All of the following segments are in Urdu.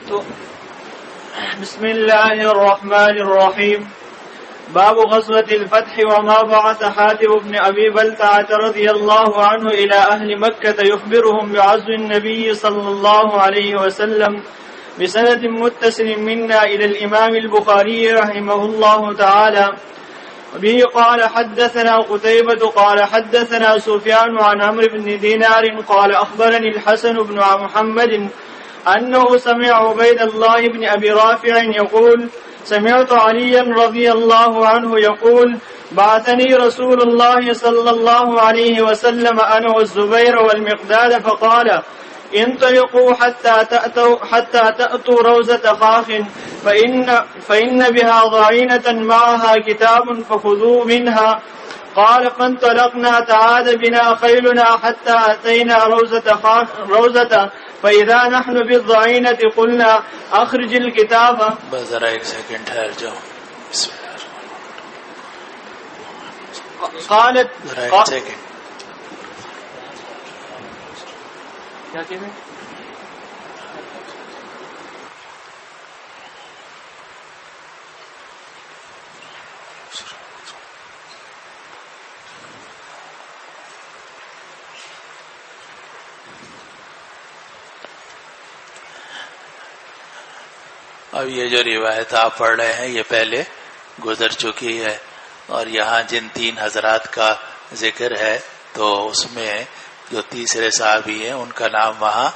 بسم الله الرحمن الرحيم. باب غزوة الفتح وما بعث حاتب بن أبي بلتعة رضي الله عنه إلى أهل مكة يخبرهم بعزو النبي صلى الله عليه وسلم بسند متصل منا إلى الإمام البخاري رحمه الله تعالى. وبه قال حدثنا قتيبة قال حدثنا سفيان عن عمرو بن دينار قال أخبرني الحسن بن محمد أنه سمع عبيد الله بن أبي رافع يقول سمعت عليا رضي الله عنه يقول بعثني رسول الله صلى الله عليه وسلم أنا والزبير والمقداد فقال انطلقوا حتى تأتوا روزة خاخ فإن بها ضعينة معها كتاب فخذوا منها. قال فانطلقنا تعاد بنا خيلنا حتى أتينا روزة فإذا نحن بالضعينة قلنا أخرج الكتاب. بس ذرا ایک سیکنڈ ٹھہر جاؤ. بسم اللہ قالت ذرا ایک سیکنڈ. کیا کہہ رہے؟ اب یہ جو روایت آپ پڑھ رہے ہیں یہ پہلے گزر چکی ہے، اور یہاں جن 3 حضرات کا ذکر ہے تو اس میں جو تیسرے صحابی ہیں ان کا نام وہاں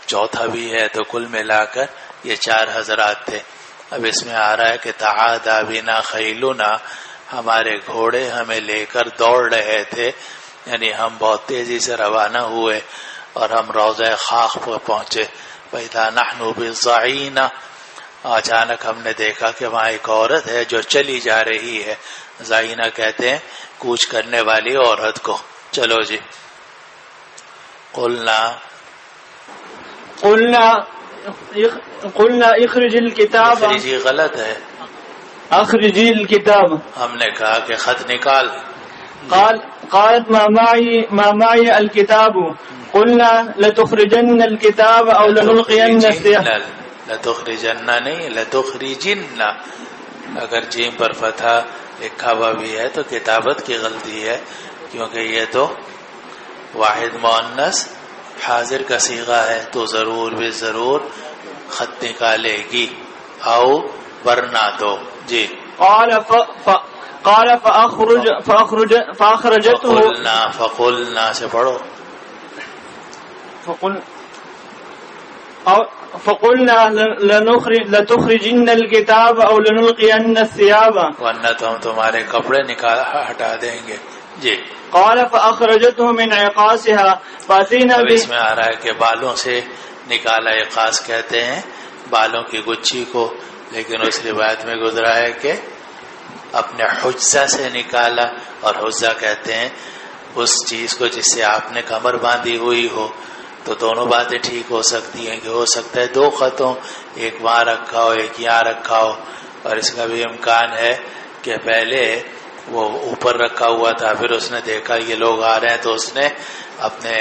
چوتھا بھی ہے، تو کل ملا کر یہ 4 حضرات تھے. اب اس میں آ رہا ہے کہ تعادا بنا خیلنا، ہمارے گھوڑے ہمیں لے کر دوڑ رہے تھے، یعنی ہم بہت تیزی سے روانہ ہوئے اور ہم روضہ خاخ پر پہنچے. فَإِذَا نَحْنُ بِالضَّعِينَةِ، اچانک ہم نے دیکھا کہ وہاں ایک عورت ہے جو چلی جا رہی ہے. زائینہ کہتے ہیں کوچ کرنے والی عورت کو. چلو جی. قلنا اخرج الكتاب. اخرجی غلط ہے، اخرجی الكتاب. ہم نے کہا کہ خط نکال. قالت ما معي الكتاب. قلنا لتخرجن الكتاب او لنلقين السلاح. لتخرجن نہیں لتخرجن، اگر جیم پر فتح لکھا ہوا بھی ہے تو کتابت کی غلطی ہے، کیونکہ یہ تو واحد مؤنث حاضر کا صیغہ ہے، تو ضرور بھی ضرور خط نکالے گی او ورنہ دو. جی. قال فاخرجته. فقلنا سے پڑھو. فقلنا لتخرجن الكتاب او لنلقين الثياب، ورنہ تو ہم تمہارے کپڑے ہٹا دیں گے. جی. قال فاخرجته من عقاسها فاتينا به. اس میں آ رہا ہے کہ بالوں سے نکالا، عقاس کہتے ہیں بالوں کی گچھی کو، لیکن اس روایت میں گزرا ہے کہ اپنے حجزہ سے نکالا، اور حجزہ کہتے ہیں اس چیز کو جس سے آپ نے کمر باندھی ہوئی ہو. تو دونوں باتیں ٹھیک ہو سکتی ہیں کہ ہو سکتا ہے 2 خط ہوں، ایک وہاں رکھا ہو ایک یہاں رکھا ہو، اور اس کا بھی امکان ہے کہ پہلے وہ اوپر رکھا ہوا تھا، پھر اس نے دیکھا یہ لوگ آ رہے ہیں تو اس نے اپنے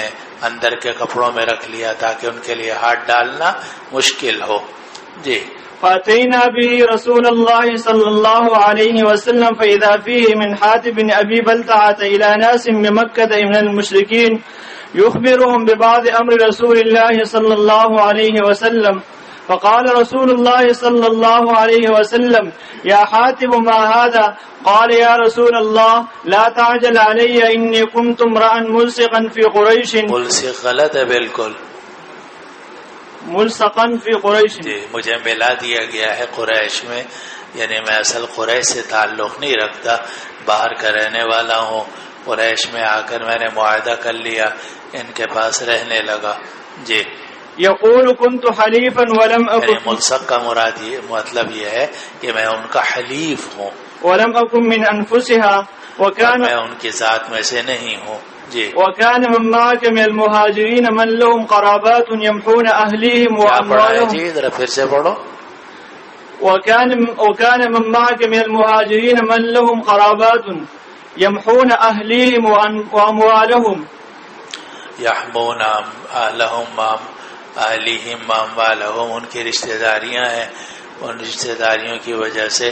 اندر کے کپڑوں میں رکھ لیا تاکہ ان کے لیے ہاتھ ڈالنا مشکل ہو. جی. فاتينا به رسول الله صلى الله عليه وسلم فإذا فيه من حاتب بن أبي بلتعة إلى ناس من مكة من المشركين يخبرهم ببعض أمر رسول الله صلى الله عليه وسلم. فقال رسول الله صلى الله عليه وسلم يا حاتب ما هذا؟ قال يا رسول الله لا تعجل علي إني كنت امرأ ملصقا في قريش. ملصق غلط ہے بالکل، ملصقا في قريش. جی. مجھے ملا دیا گیا ہے قریش میں، یعنی میں اصل قریش سے تعلق نہیں رکھتا، باہر کا رہنے والا ہوں. قریش میں آ کر میں نے معاہدہ کر لیا، ان کے پاس رہنے لگا. جی. یقول كنت حلیفا ولم یعنی اکن. ملصق کا مراد یہ مطلب یہ ہے کہ میں ان کا حلیف ہوں، ولم اکن من انفسها وكان میں ان کی ذات میں سے نہیں ہوں. جی. وكان من معك من المهاجرين من لهم قرابات يمحون اهليهم واموالهم. جی ذرا پھر سے پڑھو. وكان من معك من المهاجرين من لهم قرابات يمحون اهليهم واموالهم. يحمون اهلهم اہلیہم اموالہم، ان کی رشتہ داریاں ہیں، ان رشتہ داریوں کی وجہ سے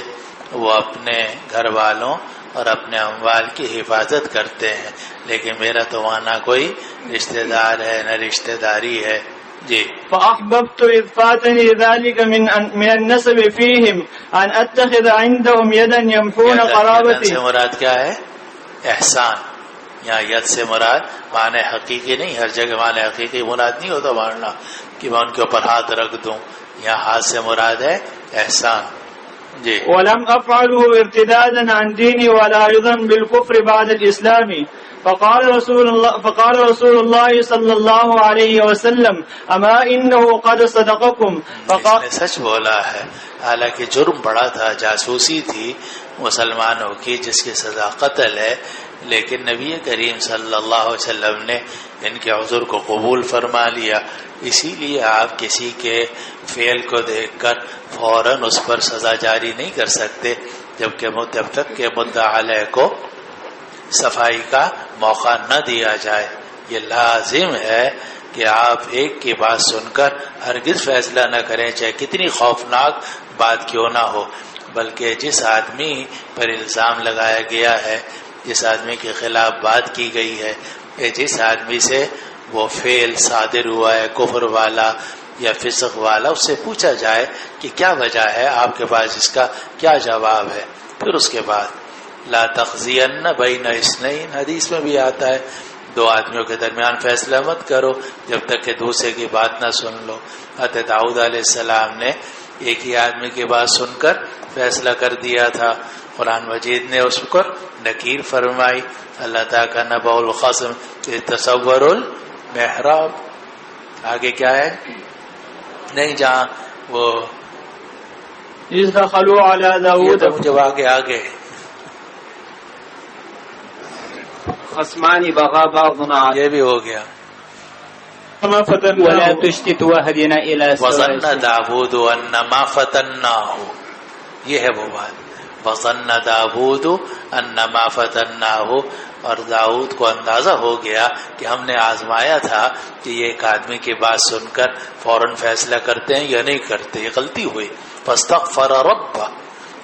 وہ اپنے گھر والوں اور اپنے اموال کی حفاظت کرتے ہیں، لیکن میرا تو وہاں نہ کوئی رشتہ دار ہے نہ رشتہ داری ہے. جی. فأحببت إذ فاتني ذلك من النسب فيهم أن أتخذ عندهم يدا يمحون قرابتي. سے مراد کیا ہے؟ احسان. یہاں ید سے مراد معنی حقیقی نہیں، ہر جگہ معنی حقیقی مراد نہیں ہوتا ماننا کہ میں ان کے اوپر ہاتھ رکھ دوں. یہاں ہاتھ سے مراد ہے احسان. جی. ولم أفعله ارتدادا عن ديني ولا رضا بالكفر بعد الإسلام. فقال رسول الله صلى الله عليه وسلم اما انه قد صدقكم. اس نے سچ بولا ہے، حالانکہ جرم بڑا تھا، جاسوسی تھی مسلمانوں کی جس کی سزا قتل ہے، لیکن نبی کریم صلی اللہ علیہ وسلم نے ان کے عذر کو قبول فرما لیا. اسی لیے آپ کسی کے فعل کو دیکھ کر فوراً اس پر سزا جاری نہیں کر سکتے جب تک کہ مدعا علیہ کو صفائی کا موقع نہ دیا جائے. یہ لازم ہے کہ آپ ایک کی بات سن کر ہرگز فیصلہ نہ کریں، چاہے کتنی خوفناک بات کیوں نہ ہو، بلکہ جس آدمی پر الزام لگایا گیا ہے، جس آدمی کے خلاف بات کی گئی ہے، یا جس آدمی سے وہ فعل صادر ہوا ہے کفر والا یا فسق والا، اس سے پوچھا جائے کہ کیا وجہ ہے، آپ کے پاس اس کا کیا جواب ہے. پھر اس کے بعد لا تخزین بین اثنین، حدیث میں بھی آتا ہے دو آدمیوں کے درمیان فیصلہ مت کرو جب تک کہ دوسرے کی بات نہ سن لو. حضرت داؤد علیہ السلام نے ایک ہی آدمی کی بات سن کر فیصلہ کر دیا تھا، قرآن مجید نے اس پر نکیر فرمائی. اللہ تعالیٰ کا نبأ الخصم تصور المحراب. آگے کیا ہے؟ نہیں، جہاں وہ اذ دخلوا على داود، جب آگے خصمان بغى بعضنا، یہ بھی ہو گیا. ولا تشتت واهدنا الى وظن داود انما فتناه، یہ ہے وہ بات. وظن داود انما فتناه، اور داؤد کو اندازہ ہو گیا کہ ہم نے آزمایا تھا کہ یہ ایک آدمی کی بات سن کر فوراً فیصلہ کرتے ہیں یا نہیں کرتے. یہ غلطی ہوئی. فاستغفر ربہ،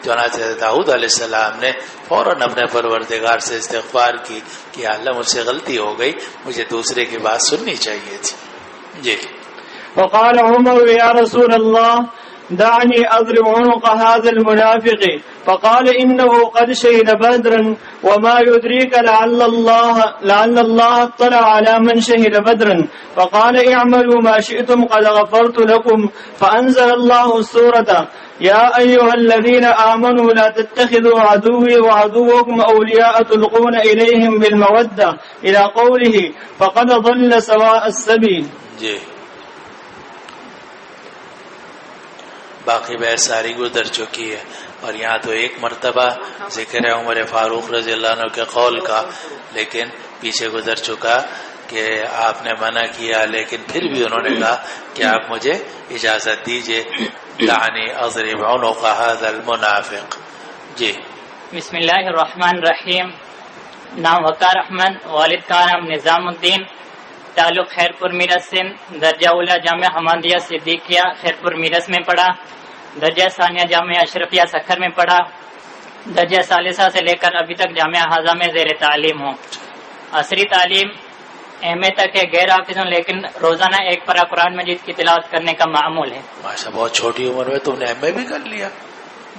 چنانچہ داؤد علیہ السلام نے فوراً اپنے پروردگار سے استغفار کی کہ اللہ مجھ سے غلطی ہو گئی، مجھے دوسرے کی بات سننی چاہیے تھی. جی. وقال عمر يا رسول الله دعني اضرب عنق هذا المنافق، فقال انه قد شهد بدرا وما يدريك لعل الله اطلع على من شهد بدرا. فقال اعملوا ما شئتم قد غفرت لكم. فانزل الله السورة يا أيها الذين آمنوا لا تتخذوا عدوي وعدوكم أولياء تلقون إليهم بالمودة إلى قوله فقد ضل سواء السبيل. جی. باقی بحث ساری گزر چکی ہے، اور یہاں تو ایک مرتبہ ذکر ہے عمر فاروق رضی اللہ عنہ کے قول کا، لیکن پیچھے گزر چکا کہ آپ نے منع کیا، لیکن پھر بھی انہوں نے کہا کہ آپ مجھے اجازت دیجئے. دعنی اضرب عنق هذا المنافق. جی. بسم اللہ الرحمن الرحیم. نام وقار احمد، والد کا نام نظام الدین، تعلق خیر پور میرس سندھ، درجہ اولا جامعہ حمادیہ صدیقیہ خیر پور میرس میں پڑھا، درجہ ثانیہ جامعہ اشرفیہ سکھر میں پڑھا، درجہ ثالثہ سے لے کر ابھی تک جامعہ ہاضہ میں زیر تعلیم ہوں. عصری تعلیم ایم اے تک ہے، غیر حافظ ہوں، لیکن روزانہ ایک پارہ قرآن مجید کی تلاوت کرنے کا معمول ہے. ماشاء، بہت چھوٹی عمر میں تم نے ایم اے بھی کر لیا.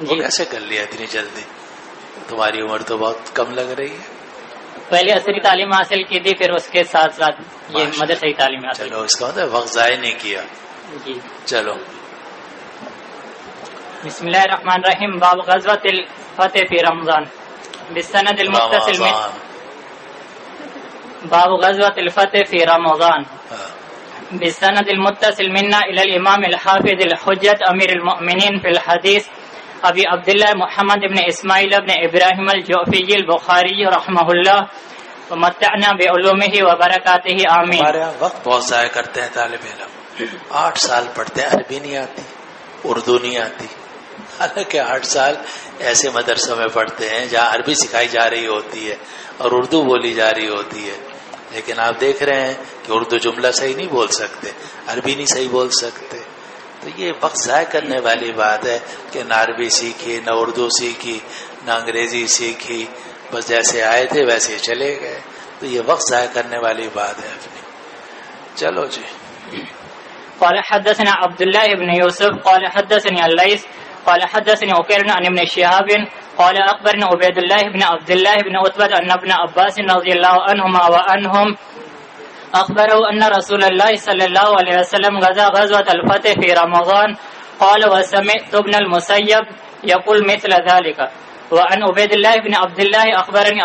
وہ کیسے کر لیا اتنی جلدی؟ تمہاری عمر تو بہت کم لگ رہی ہے. پہلے عصری تعلیم حاصل کی تھی، پھر اس کے ساتھ ساتھ یہ مدرسہ تعلیم حاصل. چلو، اس کا مطلب وقت ضائع نہیں کیا. جی. چلو. بسم اللہ الرحمن الرحیم. باب غزوۃ الفتح فی رمضان. بالسند المتصل من باب غزوۃ الفتح فی رمضان بالسند المتصل منا الى الامام الحافظ الحجۃ امیر المؤمنین فی الحدیث ابی عبداللہ محمد بن اسماعیل بن ابراہیم الجعفی البخاری رحمہ اللہ ومتعنا بعلومہ وبرکاتہ آمین. ہمارے یہاں وقت بہت ضائع کرتے ہیں طالب علم. 8 سال پڑھتے ہیں، عربی نہیں آتی، اردو نہیں آتی. حالانکہ 8 سال ایسے مدرسوں میں پڑھتے ہیں جہاں عربی سکھائی جا رہی ہوتی ہے اور اردو بولی جا رہی ہوتی ہے. لیکن آپ دیکھ رہے ہیں کہ اردو جملہ صحیح نہیں بول سکتے، عربی نہیں صحیح بول سکتے. تو یہ وقت ضائع کرنے والی بات ہے کہ نہ عربی سیکھی، نہ اردو سیکھی، نہ انگریزی سیکھی، بس جیسے آئے تھے ویسے چلے گئے. تو یہ وقت ضائع کرنے والی بات ہے اپنی. چلو جی. قال حدثنا عبد الله بن يوسف قال حدثني الليث قال حدثني عكير عن ابن شهاب قال أخبرنا عبيد الله بن عبد الله بن عتبة أن ابن عباس رضي الله عنهما وعنهم أخبره أن رسول الله صلى الله عليه وسلم غزا غزوة الفتح في رمضان قال وسمعت ابن المسيب يقول مثل ذلك. وعن عبيد الله بن عبد الله أخبرني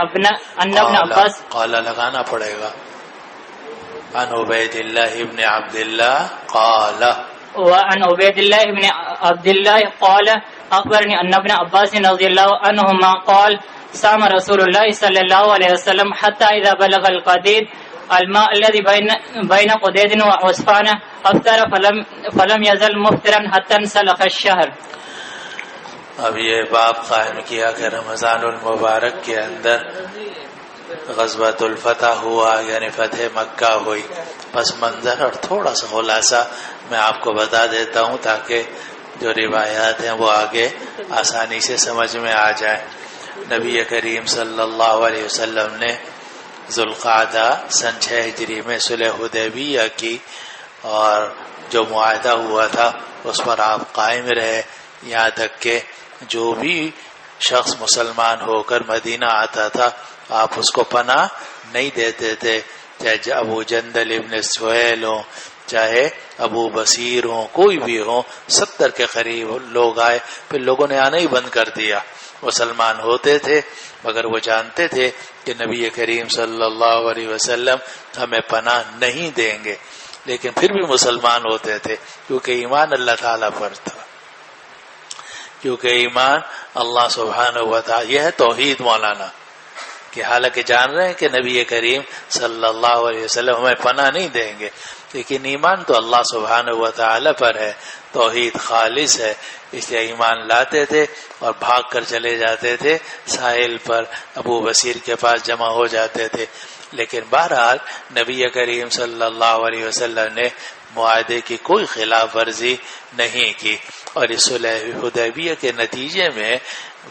أن ابن عباس قال لگانا پڑے گا. عن عبید اللہ ابن عبد اللہ قال وعن عبيد الله بن عبد الله قال أخبرني أن ابن عباس رضي الله عنهما قال صام رسول الله صلى الله عليه وسلم حتى إذا بلغ القديد الماء الذي بين قديد وعصفانة أفطر فلم يزل مفطرا حتى انسلخ الشهر. اب یہ باب قائم کیا کہ رمضان المبارک کے اندر غزوۃ الفتح ہوا، یعنی فتح مکہ ہوئی. پس منظر اور تھوڑا سا خلاصہ میں آپ کو بتا دیتا ہوں تاکہ جو روایات ہیں وہ آگے آسانی سے سمجھ میں آ جائیں. نبی کریم صلی اللہ علیہ وسلم نے ذوالقعدہ سن 6 ہجری میں صلح حدیبیہ کی، اور جو معاہدہ ہوا تھا اس پر آپ قائم رہے، یہاں تک کہ جو بھی شخص مسلمان ہو کر مدینہ آتا تھا آپ اس کو پناہ نہیں دیتے تھے، چاہے ابو جندل ابن سہیل ہوں، چاہے ابو بصیر ہوں، کوئی بھی ہوں. 70 کے قریب لوگ آئے، پھر لوگوں نے آنا ہی بند کر دیا. مسلمان ہوتے تھے مگر وہ جانتے تھے کہ نبی کریم صلی اللہ علیہ وسلم ہمیں پناہ نہیں دیں گے، لیکن پھر بھی مسلمان ہوتے تھے کیونکہ ایمان اللہ تعالیٰ پر تھا، کیونکہ ایمان اللہ سبحانہ و تعالیٰ. یہ ہے توحید مولانا، کہ حالانکہ جان رہے ہیں کہ نبی کریم صلی اللہ علیہ وسلم ہمیں پناہ نہیں دیں گے، لیکن ایمان تو اللہ سبحانہ و تعالی پر ہے، توحید خالص ہے، اس لیے ایمان لاتے تھے اور بھاگ کر چلے جاتے تھے ساحل پر، ابو بصیر کے پاس جمع ہو جاتے تھے. لیکن بہرحال نبی کریم صلی اللہ علیہ وسلم نے معاہدے کی کوئی خلاف ورزی نہیں کی، اور اس صلح حدیبیہ کے نتیجے میں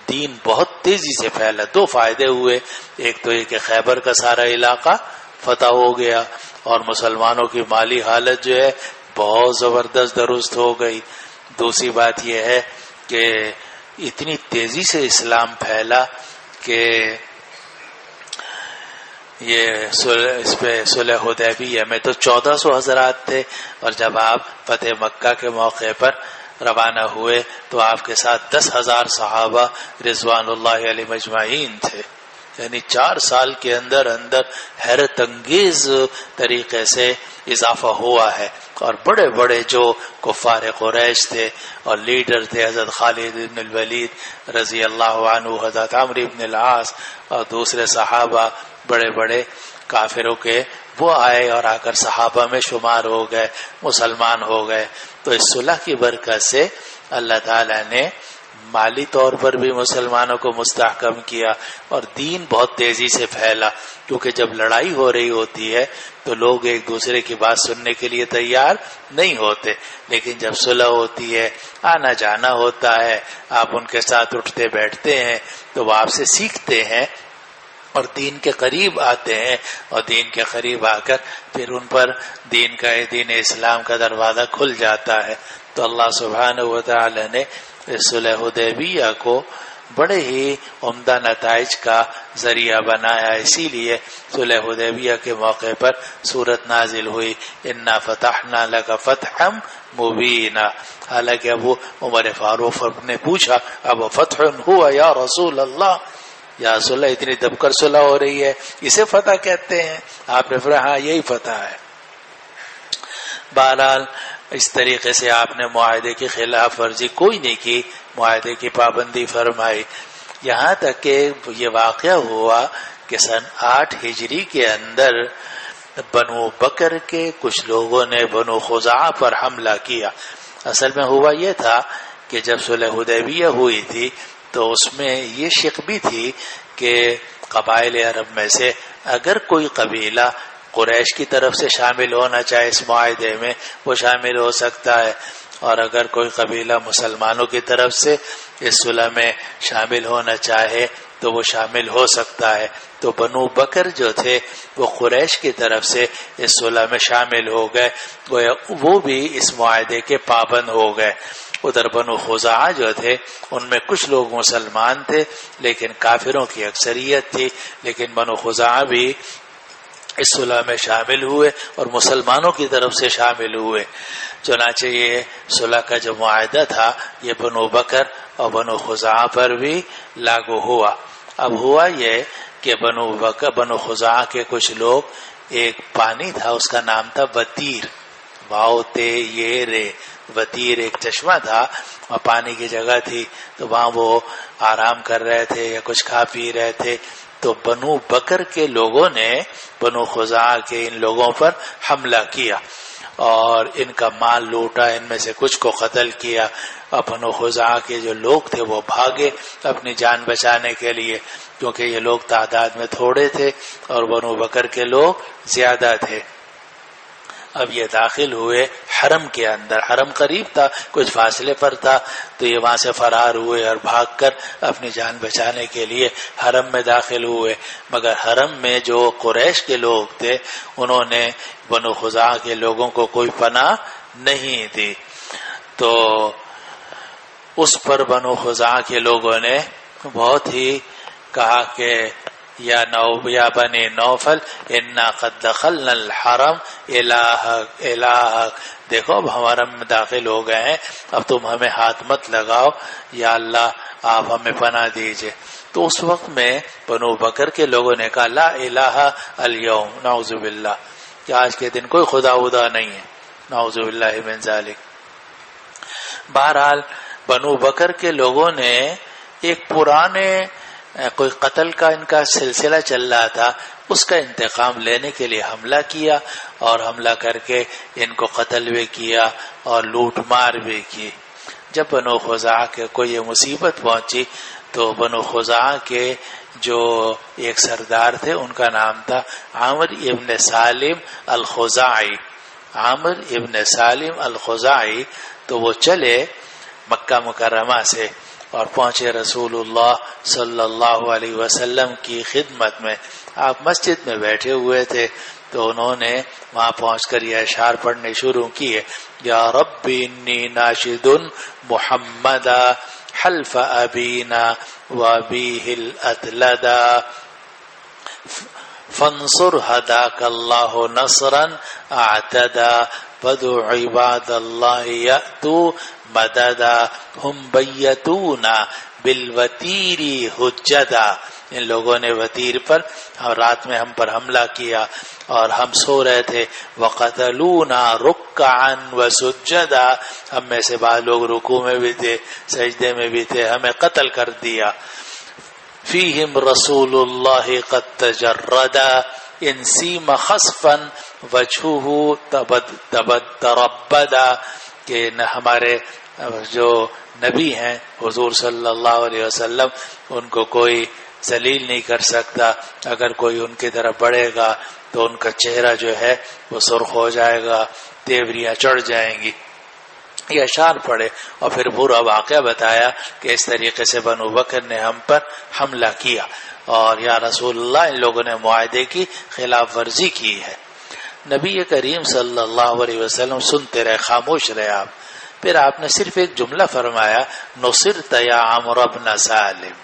دین بہت تیزی سے پھیلا. 2 فائدے ہوئے، ایک تو یہ کہ خیبر کا سارا علاقہ فتح ہو گیا اور مسلمانوں کی مالی حالت جو ہے بہت زبردست درست ہو گئی. دوسری بات یہ ہے کہ اتنی تیزی سے اسلام پھیلا کہ یہ اس پہ صلح حدیبیہ میں تو 1400 حضرات تھے، اور جب آپ فتح مکہ کے موقع پر روانہ ہوئے تو آپ کے ساتھ 10,000 صحابہ رضوان اللہ علیہ مجمعین تھے. یعنی 4 سال کے اندر حیرت انگیز طریقے سے اضافہ ہوا ہے. اور بڑے بڑے جو کفار قریش تھے اور لیڈر تھے، حضرت خالد بن الولید رضی اللہ عنہ، حضرت عمرو بن العاص اور دوسرے صحابہ بڑے بڑے کافروں کے، وہ آئے اور آ کر صحابہ میں شمار ہو گئے، مسلمان ہو گئے. تو اس صلح کی برکت سے اللہ تعالی نے مالی طور پر بھی مسلمانوں کو مستحکم کیا اور دین بہت تیزی سے پھیلا. کیونکہ جب لڑائی ہو رہی ہوتی ہے تو لوگ ایک دوسرے کی بات سننے کے لیے تیار نہیں ہوتے، لیکن جب صلح ہوتی ہے، آنا جانا ہوتا ہے، آپ ان کے ساتھ اٹھتے بیٹھتے ہیں تو وہ آپ سے سیکھتے ہیں اور دین کے قریب آتے ہیں، اور دین کے قریب آ کر پھر ان پر دین اسلام کا دروازہ کھل جاتا ہے. تو اللہ سبحانہ و تعالی نے صلح حدیبیہ کو بڑے ہی عمدہ نتائج کا ذریعہ بنایا. اسی لیے صلح حدیبیہ کے موقع پر سورت نازل ہوئی، انا فتحنا لک فتحا مبینا. حالانکہ ابو عمر فاروق نے پوچھا، اب فتح ہوا یا رسول اللہ، یا رسول اللہ اتنی دب کر صلح ہو رہی ہے، اسے فتح کہتے ہیں؟ آپ نے فرمایا ہاں یہی فتح ہے. بہرحال اس طریقے سے آپ نے معاہدے کی خلاف ورزی کوئی نہیں کی، معاہدے کی پابندی فرمائی. یہاں تک کہ یہ واقعہ ہوا کہ سن 8 ہجری کے اندر بنو بکر کے کچھ لوگوں نے بنو خزاعہ پر حملہ کیا. اصل میں ہوا یہ تھا کہ جب صلح حدیبیہ ہوئی تھی تو اس میں یہ شک بھی تھی کہ قبائل عرب میں سے اگر کوئی قبیلہ قریش کی طرف سے شامل ہونا چاہے اس معاہدے میں وہ شامل ہو سکتا ہے، اور اگر کوئی قبیلہ مسلمانوں کی طرف سے اس صلح میں شامل ہونا چاہے تو وہ شامل ہو سکتا ہے۔ تو بنو بکر جو تھے وہ قریش کی طرف سے اس صلح میں شامل ہو گئے، وہ بھی اس معاہدے کے پابند ہو گئے۔ ادھر بنو خزاعہ جو تھے ان میں کچھ لوگ مسلمان تھے لیکن کافروں کی اکثریت تھی، لیکن بنو خزاعہ بھی اس صلح میں شامل ہوئے اور مسلمانوں کی طرف سے شامل ہوئے۔ چنانچہ یہ صلح کا جو معاہدہ تھا یہ بنو بکر اور بنو خزاعہ پر بھی لاگو ہوا۔ اب ہوا یہ کہ بنو خزاعہ کے کچھ لوگ، ایک پانی تھا اس کا نام تھا وتیر، واو تے یہ رے، وتیر ایک چشمہ تھا، وہاں پانی کی جگہ تھی، تو وہاں وہ آرام کر رہے تھے یا کچھ کھا پی رہے تھے، تو بنو بکر کے لوگوں نے بنو خزاعہ کے ان لوگوں پر حملہ کیا اور ان کا مال لوٹا، ان میں سے کچھ کو قتل کیا۔ اور بنو خزاعہ کے جو لوگ تھے وہ بھاگے اپنی جان بچانے کے لیے، کیونکہ یہ لوگ تعداد میں تھوڑے تھے اور بنو بکر کے لوگ زیادہ تھے۔ اب یہ داخل ہوئے حرم کے اندر، حرم قریب تھا، کچھ فاصلے پر تھا، تو یہ وہاں سے فرار ہوئے اور بھاگ کر اپنی جان بچانے کے لیے حرم میں داخل ہوئے۔ مگر حرم میں جو قریش کے لوگ تھے انہوں نے بنو خزاعہ کے لوگوں کو کوئی پناہ نہیں دی، تو اس پر بنو خزاعہ کے لوگوں نے بہت ہی کہا کہ یا بنی نوفل انا قد دخلنا الحرم الہک، دیکھو اب ہم حرم میں داخل ہو گئے ہیں، اب تم ہمیں ہاتھ مت لگاؤ، یا اللہ آپ ہمیں پناہ دیجئے۔ تو اس وقت میں بنو بکر کے لوگوں نے کہا لا الہ اليوم، نعوذ باللہ، کہ آج کے دن کوئی خدا ودا نہیں ہے، نعوذ باللہ من ذالک۔ بہرحال بنو بکر کے لوگوں نے ایک پرانے کوئی قتل کا ان کا سلسلہ چل رہا تھا، اس کا انتقام لینے کے لیے حملہ کیا، اور حملہ کر کے ان کو قتل بھی کیا اور لوٹ مار بھی کی۔ جب بنو خزاعہ کے کو یہ مصیبت پہنچی تو بنو خزاعہ کے جو ایک سردار تھے ان کا نام تھا عامر ابن سالم الخزاعی، عامر ابن سالم الخزاعی، تو وہ چلے مکہ مکرمہ سے اور پہنچے رسول اللہ صلی اللہ علیہ وسلم کی خدمت میں۔ آپ مسجد میں بیٹھے ہوئے تھے تو انہوں نے وہاں پہنچ کر یہ اشعار پڑھنے شروع کیے، یا رب انی ناشد محمدا حلف ابینا وابیہ الاتلدا فانصر ہداک اللہ نصرا اعتدا بدو عباد اللہ یأتو مددا ہم بیتونا بالوتیری حجدا، ان لوگوں نے وتیر پر اور رات میں ہم پر حملہ کیا اور ہم سو رہے تھے، وقتلونا رکعا وسجدا، ہم میں سے بعض لوگ رکوع میں بھی تھے سجدے میں بھی تھے، ہمیں قتل کر دیا۔ فیہم رسول اللہ قد تجردا ان سیم خصفا وجہہ تربدا، کہ ہمارے جو نبی ہیں حضور صلی اللہ علیہ وسلم ان کو کوئی ذلیل نہیں کر سکتا، اگر کوئی ان کی طرف بڑھے گا تو ان کا چہرہ جو ہے وہ سرخ ہو جائے گا، تیوریاں چڑھ جائیں گی۔ یہ اشعار پڑھے اور پھر پورا واقعہ بتایا کہ اس طریقے سے بنو بکر نے ہم پر حملہ کیا اور یا رسول اللہ ان لوگوں نے معاہدے کی خلاف ورزی کی ہے۔ نبی کریم صلی اللہ علیہ وسلم سنتے رہے، خاموش رہے آپ۔ پھر آپ نے صرف ایک جملہ فرمایا، نصرت یا عمرو بن سالم،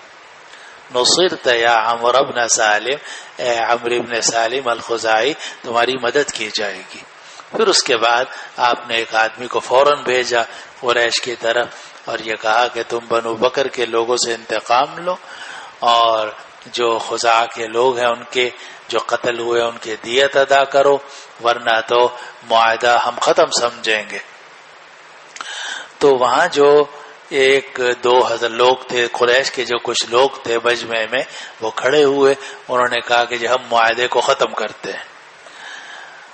نصرت یا عمرو بن سالم، اے عمرو بن سالم الخزاعی تمہاری مدد کی جائے گی۔ پھر اس کے بعد آپ نے ایک آدمی کو فوراً بھیجا قریش کی طرف اور یہ کہا کہ تم بنو بکر کے لوگوں سے انتقام لو اور جو خزاعہ کے لوگ ہیں ان کے جو قتل ہوئے ان کے دیت ادا کرو، ورنہ تو معاہدہ ہم ختم سمجھیں گے۔ تو وہاں جو 1-2 لوگ تھے قریش کے، جو کچھ لوگ تھے مجمع میں، وہ کھڑے ہوئے، انہوں نے کہا کہ ہم معاہدے کو ختم کرتے ہیں۔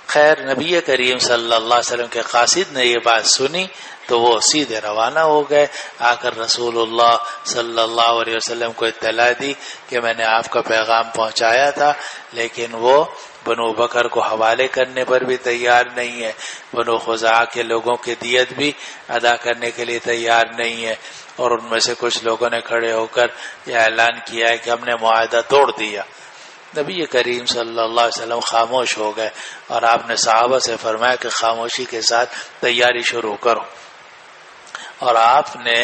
خیر نبی کریم صلی اللہ علیہ وسلم کے قاصد نے یہ بات سنی تو وہ سیدھے روانہ ہو گئے. آ کر رسول اللہ صلی اللہ علیہ وسلم کو اطلاع دی کہ میں نے آپ کا پیغام پہنچایا تھا، لیکن وہ بنو بکر کو حوالے کرنے پر بھی تیار نہیں ہے، بنو خزاعہ کے لوگوں کی دیت بھی ادا کرنے کے لیے تیار نہیں ہے، اور ان میں سے کچھ لوگوں نے کھڑے ہو کر یہ اعلان کیا ہے کہ ہم نے معاہدہ توڑ دیا. نبی کریم صلی اللہ علیہ وسلم خاموش ہو گئے اور آپ نے صحابہ سے فرمایا کہ خاموشی کے ساتھ تیاری شروع کرو. اور آپ نے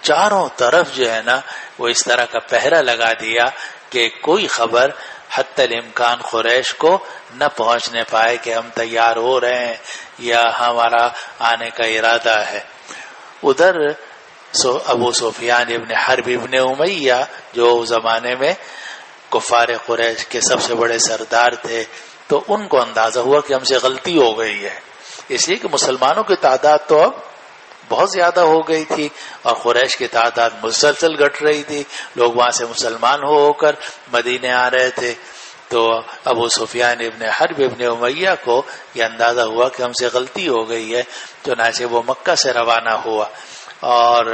چاروں طرف جو ہے نا وہ اس طرح کا پہرا لگا دیا کہ کوئی خبر حتی الامکان قریش کو نہ پہنچنے پائے کہ ہم تیار ہو رہے ہیں یا ہمارا آنے کا ارادہ ہے. ادھر ابو سفیان ابن حرب ابن امیہ جو زمانے میں کفار قریش کے سب سے بڑے سردار تھے، تو ان کو اندازہ ہوا کہ ہم سے غلطی ہو گئی ہے، اس لیے کہ مسلمانوں کی تعداد تو اب بہت زیادہ ہو گئی تھی اور قریش کی تعداد مسلسل گھٹ رہی تھی، لوگ وہاں سے مسلمان ہو کر مدینے آ رہے تھے. تو ابو سفیان ابن حرب ابن امیہ کو یہ اندازہ ہوا کہ ہم سے غلطی ہو گئی ہے، چنانچہ وہ مکہ سے روانہ ہوا اور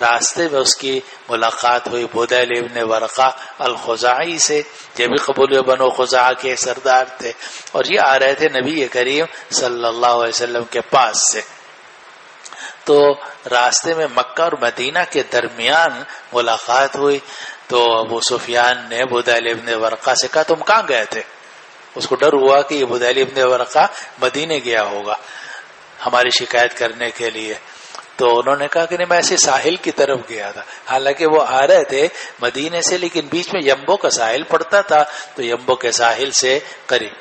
راستے میں اس کی ملاقات ہوئی بدیل ابن ورقہ الخزاعی سے، یہ بھی قبیلہ بنو خزاعہ کے سردار تھے، اور یہ آ رہے تھے نبی کریم صلی اللہ علیہ وسلم کے پاس سے. تو راستے میں مکہ اور مدینہ کے درمیان ملاقات ہوئی. تو ابو سفیان نے بدیل ابن ورقہ سے کہا تم کہاں گئے تھے؟ اس کو ڈر ہوا کہ یہ بدیل ابن ورقہ مدینے گیا ہوگا ہماری شکایت کرنے کے لیے. تو انہوں نے کہا کہ نہیں، میں ایسے ساحل کی طرف گیا تھا. حالانکہ وہ آ رہے تھے مدینے سے، لیکن بیچ میں یمبو کا ساحل پڑتا تھا، تو یمبو کے ساحل سے قریب.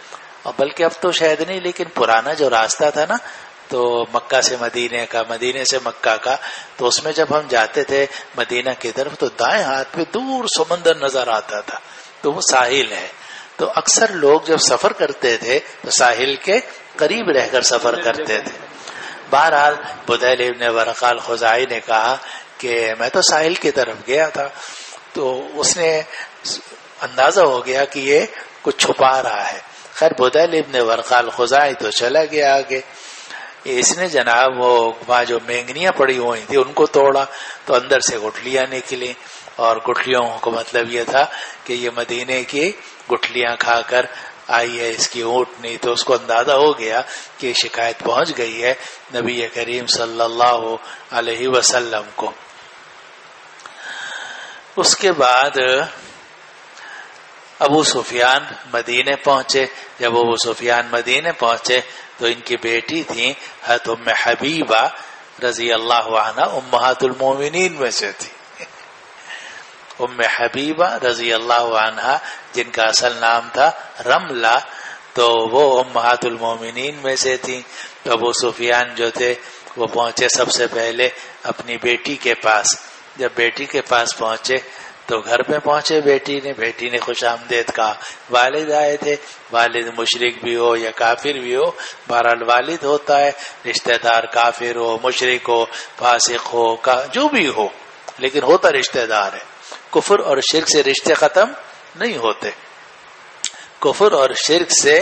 اور بلکہ اب تو شاید نہیں، لیکن پرانا جو راستہ تھا نا تو مکہ سے مدینے کا، مدینے سے مکہ کا، تو اس میں جب ہم جاتے تھے مدینہ کی طرف تو دائیں ہاتھ پہ دور سمندر نظر آتا تھا، تو وہ ساحل ہے. تو اکثر لوگ جب سفر کرتے تھے تو ساحل کے قریب رہ کر سفر کرتے تھے. بہرحال بدیل ابن ورقہ الخزاعی نے کہا کہ میں تو ساحل کی طرف گیا تھا. تو اس نے اندازہ ہو گیا کہ یہ کچھ چھپا رہا ہے. خیر بدیل ابن ورقہ الخزاعی تو چلا گیا آگے. اس نے جناب وہ وہاں جو مینگنیاں پڑی ہوئی تھی ان کو توڑا، تو اندر سے گٹھلیاں نکلی، اور گٹھلیوں کو مطلب یہ تھا کہ یہ مدینے کی گٹھلیاں کھا کر آئی ہے اس کی اونٹنی. تو اس کو اندازہ ہو گیا کہ شکایت پہنچ گئی ہے نبی کریم صلی اللہ علیہ وسلم کو. اس کے بعد ابو سفیان مدینے پہنچے. جب ابو سفیان مدینے پہنچے تو ان کی بیٹی تھی حضرت ام حبیبہ رضی اللہ عنہ، امہات المومنین میں سے تھی. ام حبیبہ رضی اللہ عنہ جن کا اصل نام تھا رملہ، تو وہ امہات المومنین میں سے تھی. تو ابو سفیان جو تھے وہ پہنچے سب سے پہلے اپنی بیٹی کے پاس. جب بیٹی کے پاس پہنچے تو گھر میں پہنچے بیٹی نے خوش آمدید کہا. والد آئے تھے، والد مشرک بھی ہو یا کافر بھی ہو، بہرحال والد ہوتا ہے، رشتہ دار کافر ہو، مشرک ہو، فاسق ہو، جو بھی ہو، لیکن ہوتا رشتہ دار ہے. کفر اور شرک سے رشتے ختم نہیں ہوتے، کفر اور شرک سے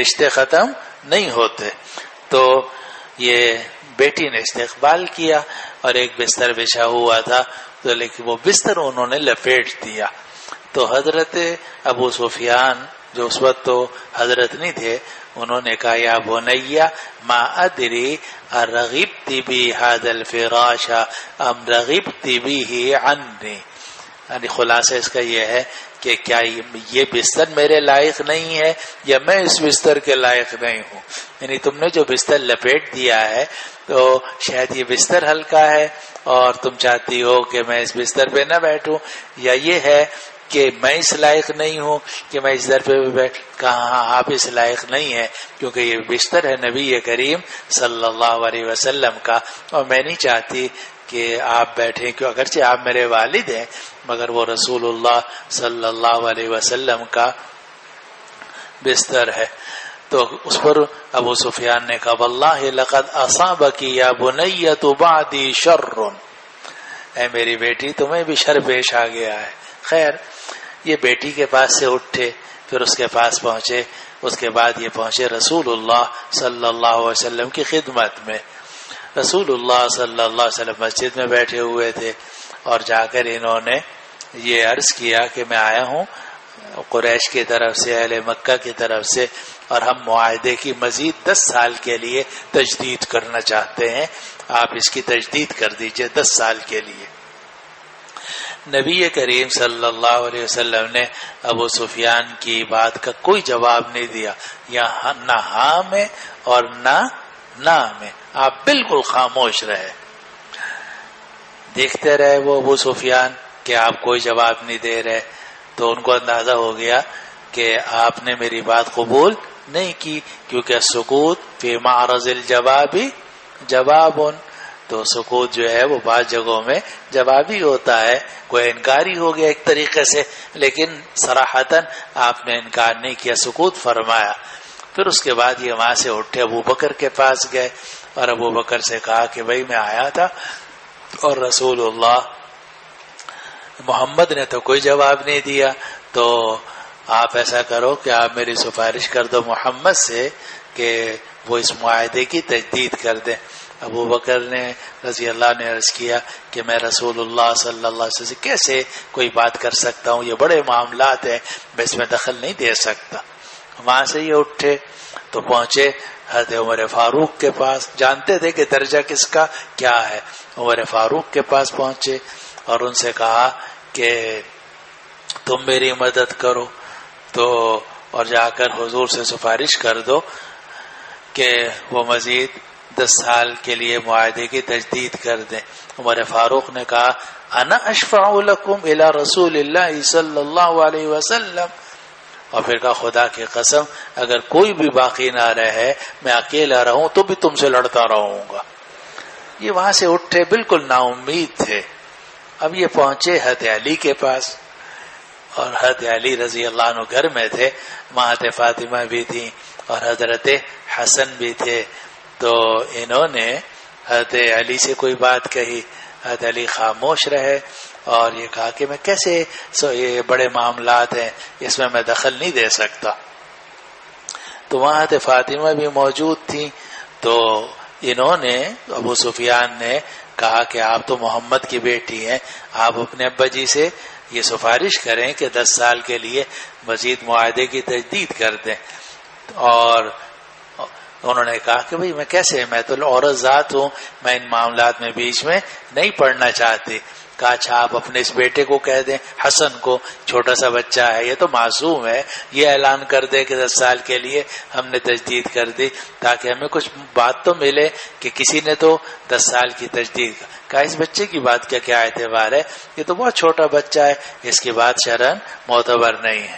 رشتے ختم نہیں ہوتے. تو یہ بیٹی نے استقبال کیا اور ایک بستر بچھا ہوا تھا، تو لیکن وہ بستر انہوں نے لپیٹ دیا. تو حضرت ابو سفیان جو اس وقت تو حضرت نہیں تھے، انہوں نے کہا یا بنیا ما ادری ارغبت بی هذا الفراش ام رغبت به عنی. یعنی خلاصہ اس کا یہ ہے کہ کیا یہ بستر میرے لائق نہیں ہے یا میں اس بستر کے لائق نہیں ہوں. یعنی تم نے جو بستر لپیٹ دیا ہے تو شاید یہ بستر ہلکا ہے اور تم چاہتی ہو کہ میں اس بستر پہ نہ بیٹھوں، یا یہ ہے کہ میں اس لائق نہیں ہوں کہ میں اس در پہ بیٹھ. کہاں آپ اس لائق نہیں ہے، کیونکہ یہ بستر ہے نبی کریم صلی اللہ علیہ وسلم کا، اور میں نہیں چاہتی کہ آپ بیٹھیں، کہ اگرچہ آپ میرے والد ہیں مگر وہ رسول اللہ صلی اللہ علیہ وسلم کا بستر ہے. تو اس پر ابو سفیان نے کہا واللہ لقد اصابک یا بنیۃ بعدی شر. اے میری بیٹی تمہیں بھی شر پیش آ گیا ہے. خیر یہ بیٹی کے پاس سے اٹھے، پھر اس کے پاس پہنچے. اس کے بعد یہ پہنچے رسول اللہ صلی اللہ علیہ وسلم کی خدمت میں. رسول اللہ صلی اللہ علیہ وسلم مسجد میں بیٹھے ہوئے تھے اور جا کر انہوں نے یہ عرض کیا کہ میں آیا ہوں قریش کی طرف سے، اہل مکہ کی طرف سے، اور ہم معاہدے کی مزید 10 سال کے لیے تجدید کرنا چاہتے ہیں، آپ اس کی تجدید کر دیجئے 10 سال کے لیے. نبی کریم صلی اللہ علیہ وسلم نے ابو سفیان کی بات کا کوئی جواب نہیں دیا، یہاں نہ ہاں میں اور نہ نہ میں، آپ بالکل خاموش رہے. دیکھتے رہے وہ ابو سفیان کہ آپ کوئی جواب نہیں دے رہے، تو ان کو اندازہ ہو گیا کہ آپ نے میری بات قبول نہیں کی، کیونکہ سکوت فی معرض الجواب جواب، تو سکوت جو ہے وہ بعض جگہوں میں جوابی ہوتا ہے، کوئی انکاری ہو گیا ایک طریقے سے، لیکن صراحتاً آپ نے انکار نہیں کیا، سکوت فرمایا. پھر اس کے بعد یہ وہاں سے اٹھے ابو بکر کے پاس گئے اور ابو بکر سے کہا کہ بھائی میں آیا تھا اور رسول اللہ محمد نے تو کوئی جواب نہیں دیا، تو آپ ایسا کرو کہ آپ میری سفارش کر دو محمد سے کہ وہ اس معاہدے کی تجدید کر دیں. ابو بکر نے رضی اللہ نے عرض کیا کہ میں رسول اللہ صلی اللہ علیہ وسلم سے کیسے کوئی بات کر سکتا ہوں، یہ بڑے معاملات ہیں، میں اس میں دخل نہیں دے سکتا. وہاں سے یہ اٹھے تو پہنچے حضرت عمر فاروق کے پاس، جانتے تھے کہ درجہ کس کا کیا ہے. عمر فاروق کے پاس پہنچے اور ان سے کہا کہ تم میری مدد کرو تو اور جا کر حضور سے سفارش کر دو کہ وہ مزید 10 سال کے لیے معاہدے کی تجدید کر دیں. عمر فاروق نے کہا انا اشفع لکم الی رسول اللہ صلی اللہ علیہ وسلم، اور پھر کہا خدا کی قسم اگر کوئی بھی باقی نہ رہے میں اکیلا رہوں تو بھی تم سے لڑتا رہوں گا. یہ وہاں سے اٹھے بالکل نا امید تھے. اب یہ پہنچے حضرت علی کے پاس اور حضرت علی رضی اللہ عنہ گھر میں تھے، وہاں حضرت فاطمہ بھی تھی اور حضرت حسن بھی تھے. تو انہوں نے حضرت علی سے کوئی بات کہی، حضرت علی خاموش رہے اور یہ کہا کہ میں کیسے یہ بڑے معاملات ہیں اس میں دخل نہیں دے سکتا. تو وہاں حضرت فاطمہ بھی موجود تھی، تو انہوں نے ابو سفیان نے کہا کہ آپ تو محمد کی بیٹی ہیں، آپ اپنے ابا جی سے یہ سفارش کریں کہ 10 سال کے لیے مزید معاہدے کی تجدید کر دیں. اور انہوں نے کہا کہ بھئی میں کیسے، میں تو عورت ذات ہوں، میں ان معاملات میں بیچ میں نہیں پڑنا چاہتی. کہا اچھا آپ اپنے اس بیٹے کو کہہ دیں، حسن کو، چھوٹا سا بچہ ہے یہ تو معصوم ہے، یہ اعلان کر دے کہ 10 سال کے لیے ہم نے تجدید کر دی تاکہ ہمیں کچھ بات تو ملے کہ کسی نے تو 10 سال کی تجدید. کہا اس بچے کی بات کا کیا اعتبار ہے، یہ تو بہت چھوٹا بچہ ہے، اس کی بات شرعاً معتبر نہیں ہے.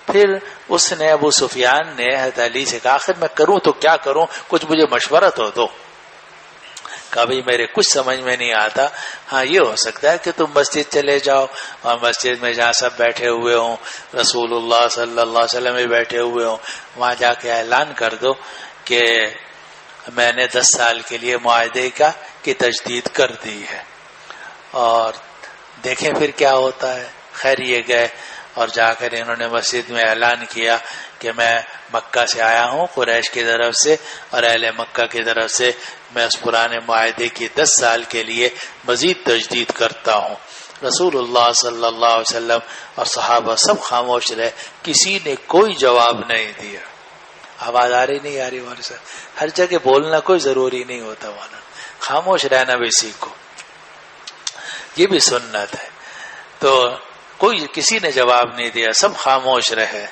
پھر اس نے ابو سفیان نے حضرت علی سے کہا آخر میں کروں تو کیا کروں، کچھ مجھے مشورہ تو دو. کہا بھئی میرے کچھ سمجھ میں نہیں آتا، ہاں یہ ہو سکتا ہے کہ تم مسجد چلے جاؤ اور مسجد میں جہاں سب بیٹھے ہوئے ہوں، رسول اللہ صلی اللہ علیہ وسلم بھی بیٹھے ہوئے ہوں، وہاں جا کے اعلان کر دو کہ میں نے 10 سال کے لیے معاہدے کی تجدید کر دی ہے اور دیکھیں پھر کیا ہوتا ہے. خیر یہ گئے اور جا کر انہوں نے مسجد میں اعلان کیا کہ میں مکہ سے آیا ہوں قریش کی طرف سے اور اہل مکہ کی طرف سے میں اس پرانے معاہدے کی 10 سال کے لیے مزید تجدید کرتا ہوں. رسول اللہ صلی اللہ علیہ وسلم اور صحابہ سب خاموش رہے، کسی نے کوئی جواب نہیں دیا. آواز آ رہی نہیں آ رہی ہمارے ساتھ؟ ہر جگہ بولنا کوئی ضروری نہیں ہوتا، والا خاموش رہنا بھی سیکھو، یہ بھی سنت ہے. تو کوئی کسی نے جواب نہیں دیا، سب خاموش رہے.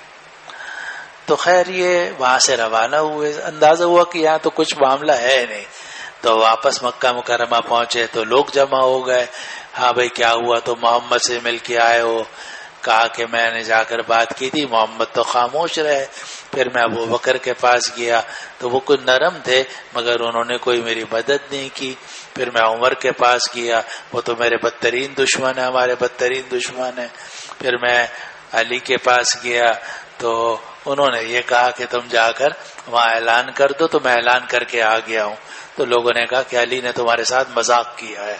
تو خیر یہ وہاں سے روانہ ہوئے، اندازہ ہوا کہ یہاں تو کچھ معاملہ ہے نہیں. تو واپس مکہ مکرمہ پہنچے تو لوگ جمع ہو گئے. ہاں بھائی کیا ہوا، تو محمد سے مل کے آئے ہو؟ کہا کہ میں نے جا کر بات کی تھی، محمد تو خاموش رہے. پھر میں ابو بکر کے پاس گیا تو وہ کچھ نرم تھے مگر انہوں نے کوئی میری مدد نہیں کی. پھر میں عمر کے پاس گیا، وہ تو میرے بدترین دشمن ہیں، ہمارے بدترین دشمن ہیں. پھر میں علی کے پاس گیا تو انہوں نے یہ کہا کہ تم جا کر وہاں اعلان کر دو، تو میں اعلان کر کے آ گیا ہوں. تو لوگوں نے کہا کہ علی نے تمہارے ساتھ مذاق کیا ہے.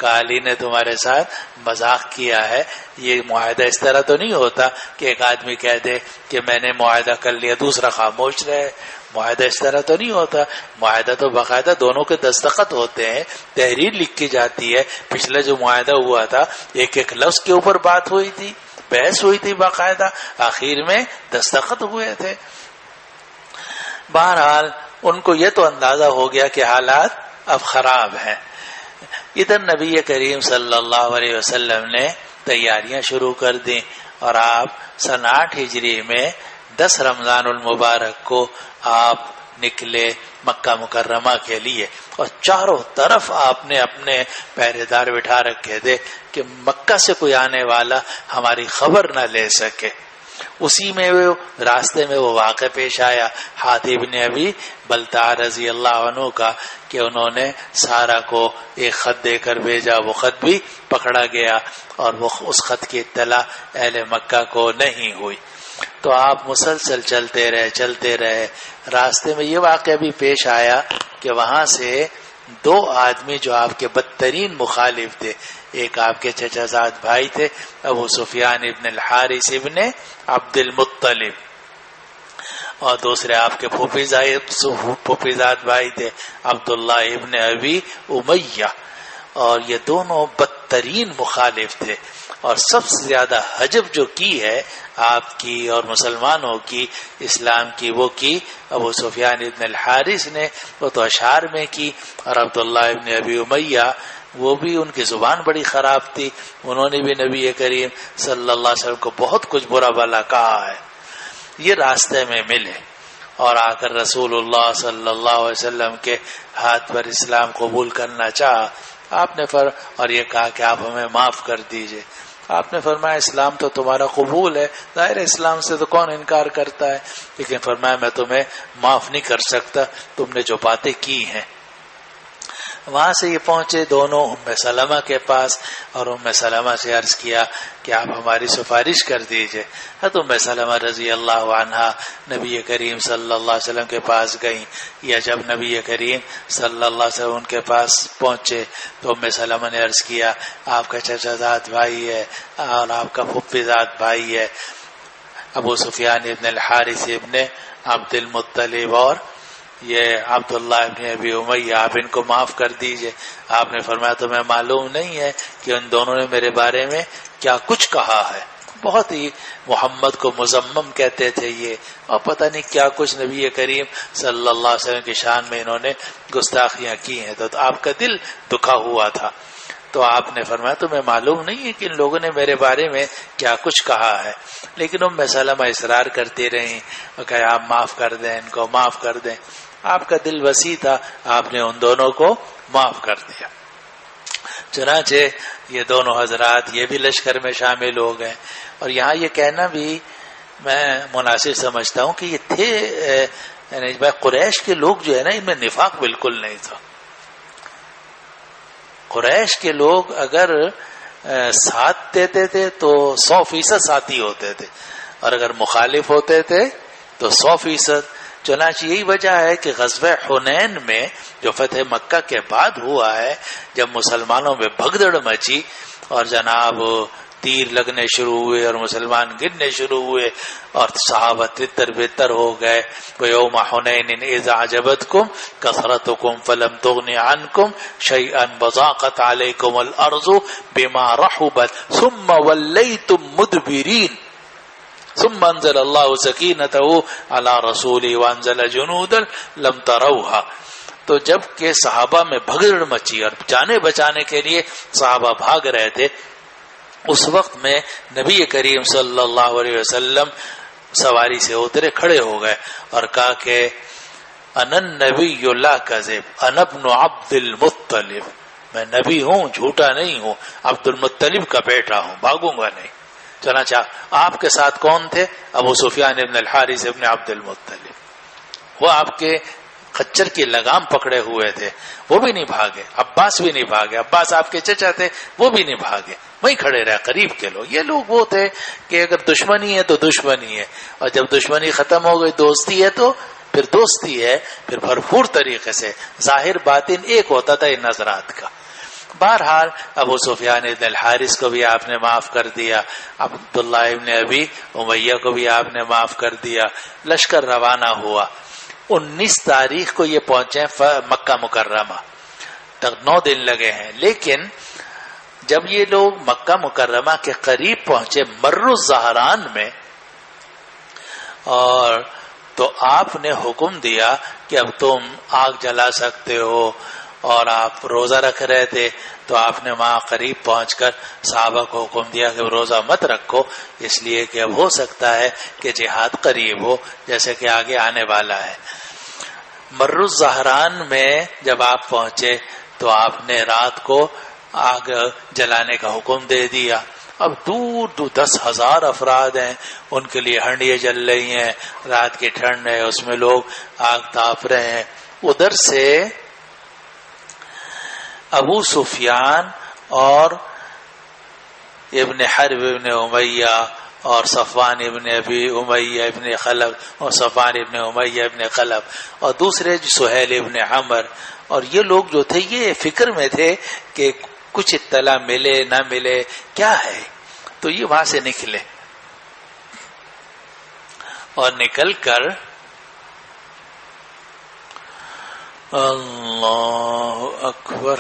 کہ علی نے تمہارے ساتھ مذاق کیا ہے. یہ معاہدہ اس طرح تو نہیں ہوتا کہ ایک آدمی کہہ دے کہ میں نے معاہدہ کر لیا دوسرا خاموش رہے. معاہدہ اس طرح تو نہیں ہوتا. معاہدہ تو باقاعدہ دونوں کے دستخط ہوتے ہیں, تحریر لکھی جاتی ہے. پچھلا جو معاہدہ ہوا تھا ایک ایک لفظ کے اوپر بات ہوئی تھی, بحث ہوئی تھی باقاعدہ, آخر میں دستخط ہوئے تھے. بہرحال ان کو یہ تو اندازہ ہو گیا کہ حالات اب خراب ہیں. ادھر نبی کریم صلی اللہ علیہ وسلم نے تیاریاں شروع کر دیں اور آپ سن 8 ہجری میں 10 رمضان المبارک کو آپ نکلے مکہ مکرمہ کے لیے, اور چاروں طرف آپ نے اپنے پہرے دار بٹھا رکھے تھے کہ مکہ سے کوئی آنے والا ہماری خبر نہ لے سکے. اسی میں وہ راستے میں وہ واقع پیش آیا حاتب بن ابی بلتع رضی اللہ عنہ کا کہ انہوں نے سارا کو ایک خط دے کر بھیجا, وہ خط بھی پکڑا گیا اور وہ اس خط کی اطلاع اہل مکہ کو نہیں ہوئی. تو آپ مسلسل چلتے رہے. راستے میں یہ واقعہ بھی پیش آیا کہ وہاں سے 2 آدمی جو آپ کے بدترین مخالف تھے, ایک آپ کے چچا زاد بھائی تھے ابو سفیان ابن الحارث ابن عبد المطلب, اور دوسرے آپ کے پھوپھیزاد بھائی تھے عبداللہ ابن ابی امیہ, اور یہ دونوں بدترین مخالف تھے. اور سب سے زیادہ حجب جو کی ہے آپ کی اور مسلمانوں کی اسلام کی, وہ کی ابو سفیان ابن الحارث نے, وہ تو اشعار میں کی, اور عبداللہ ابن ابی امیہ وہ بھی ان کی زبان بڑی خراب تھی, انہوں نے بھی نبی کریم صلی اللہ علیہ وسلم کو بہت کچھ برا بھلا کہا ہے. یہ راستے میں ملے اور آ کر رسول اللہ صلی اللہ علیہ وسلم کے ہاتھ پر اسلام قبول کرنا چاہا. آپ نے اور یہ کہا کہ آپ ہمیں معاف کر دیجئے. آپ نے فرمایا اسلام تو تمہارا قبول ہے, ظاہر اسلام سے تو کون انکار کرتا ہے, لیکن فرمایا میں تمہیں معاف نہیں کر سکتا, تم نے جو باتیں کی ہیں. وہاں سے یہ پہنچے دونوں ام سلمہ کے پاس, اور ام سلمہ سے عرض کیا کہ آپ ہماری سفارش کر دیجئے. حضرت ام سلمہ رضی اللہ عنہا نبی کریم صلی اللہ علیہ وسلم کے پاس گئیں. یا جب نبی کریم صلی اللہ علیہ وسلم ان کے پاس پہنچے تو ام سلمہ نے عرض کیا آپ کا چچا زاد بھائی ہے اور آپ کا پھوپھی زاد بھائی ہے ابو سفیان ابن الحارث ابن عبد المطلب, اور یہ عبداللہ ابن ابی امیہ, آپ ان کو معاف کر دیجئے. آپ نے فرمایا تمہیں معلوم نہیں ہے کہ ان دونوں نے میرے بارے میں کیا کچھ کہا ہے. بہت ہی محمد کو مذمم کہتے تھے یہ, اور پتہ نہیں کیا کچھ نبی کریم صلی اللہ علیہ وسلم کی شان میں انہوں نے گستاخیاں کی ہیں. تو آپ کا دل دکھا ہوا تھا. تو آپ نے فرمایا تمہیں معلوم نہیں ہے کہ ان لوگوں نے میرے بارے میں کیا کچھ کہا ہے. لیکن ام سلمہ اصرار کرتی رہیں اور کہا آپ معاف کر دیں, ان کو معاف کر دیں. آپ کا دل وسیع تھا, آپ نے ان دونوں کو معاف کر دیا. چنانچہ یہ دونوں حضرات یہ بھی لشکر میں شامل ہو گئے. اور یہاں یہ کہنا بھی میں مناسب سمجھتا ہوں کہ یہ تھے یعنی قریش کے لوگ جو ہے نا, ان میں نفاق بالکل نہیں تھا. قریش کے لوگ اگر ساتھ دیتے تھے تو 100% ساتھی ہوتے تھے, اور اگر مخالف ہوتے تھے تو 100%. چنانچہ یہی وجہ ہے کہ غزوہ حنین میں جو فتح مکہ کے بعد ہوا ہے, جب مسلمانوں میں بھگدڑ مچی اور جناب تیر لگنے شروع ہوئے اور مسلمان گرنے شروع ہوئے اور صحابہ تتر بتر ہو گئے. وَيَوْمَ حُنَيْنٍ إِذْ أَعْجَبَتْكُمْ كَثْرَتُكُمْ فَلَمْ تُغْنِ عَنْكُمْ شَيْئًا وَضَاقَتْ عَلَيْكُمُ الْأَرْضُ بِمَا رَحُبَتْ ثُمَّ وَلَّيْتُمْ مُدْبِرِينَ ثم انزل اللہ سکینتہ علی رسولہ وانزل جنودا لم تروها. تو جب کہ صحابہ میں بھگدڑ مچی اور جانے بچانے کے لیے صحابہ بھاگ رہے تھے, اس وقت میں نبی کریم صلی اللہ علیہ وسلم سواری سے اترے, کھڑے ہو گئے اور کہا کہ انا النبی لا کذب انا ابن عبد المطلب, میں نبی ہوں, جھوٹا نہیں ہوں, عبد المطلب کا بیٹا ہوں, بھاگوں گا نہیں. چنانچہ آپ کے ساتھ کون تھے؟ ابو سفیان ابن الحارث ابن عبد المطلب. وہ آپ کے خچر کی لگام پکڑے ہوئے تھے, وہ بھی نہیں بھاگے. عباس بھی نہیں بھاگے, عباس آپ کے چچا تھے, وہ بھی نہیں بھاگے, وہیں کھڑے رہے قریب کے لوگ. یہ لوگ وہ تھے کہ اگر دشمنی ہے تو دشمنی ہے, اور جب دشمنی ختم ہو گئی دوستی ہے تو پھر دوستی ہے, پھر بھرپور طریقے سے. ظاہر باطن ایک ہوتا تھا ان نظرات کا. بہرحال ابو سفیان ابن الحارث کو بھی آپ نے معاف کر دیا، عبداللہ ابن ابی امیہ کو بھی آپ نے معاف کر دیا. لشکر روانہ ہوا. 19 تاریخ کو یہ پہنچے مکہ مکرمہ، تک 9 دن لگے ہیں. لیکن جب یہ لوگ مکہ مکرمہ کے قریب پہنچے مر الزہران میں، اور تو آپ نے حکم دیا کہ اب تم آگ جلا سکتے ہو، اور آپ روزہ رکھ رہے تھے تو آپ نے وہاں قریب پہنچ کر صحابہ کو حکم دیا کہ روزہ مت رکھو، اس لیے کہ اب ہو سکتا ہے کہ جہاد قریب ہو، جیسے کہ آگے آنے والا ہے. مر الزہران میں جب آپ پہنچے تو آپ نے رات کو آگ جلانے کا حکم دے دیا. اب دور دور 10,000 افراد ہیں، ان کے لیے ہنڈیاں جل رہی ہیں، رات کی ٹھنڈ ہے، اس میں لوگ آگ تاپ رہے ہیں. ادھر سے ابو سفیان اور ابن حرب ابن امیہ اور صفوان ابن ابی امیہ ابن خلف اور صفوان ابن امیہ ابن خلف اور دوسرے سہیل ابن عمر، اور یہ لوگ جو تھے یہ فکر میں تھے کہ کچھ اطلاع ملے نہ ملے کیا ہے. تو یہ وہاں سے نکلے اور نکل کر اللہ اکبر،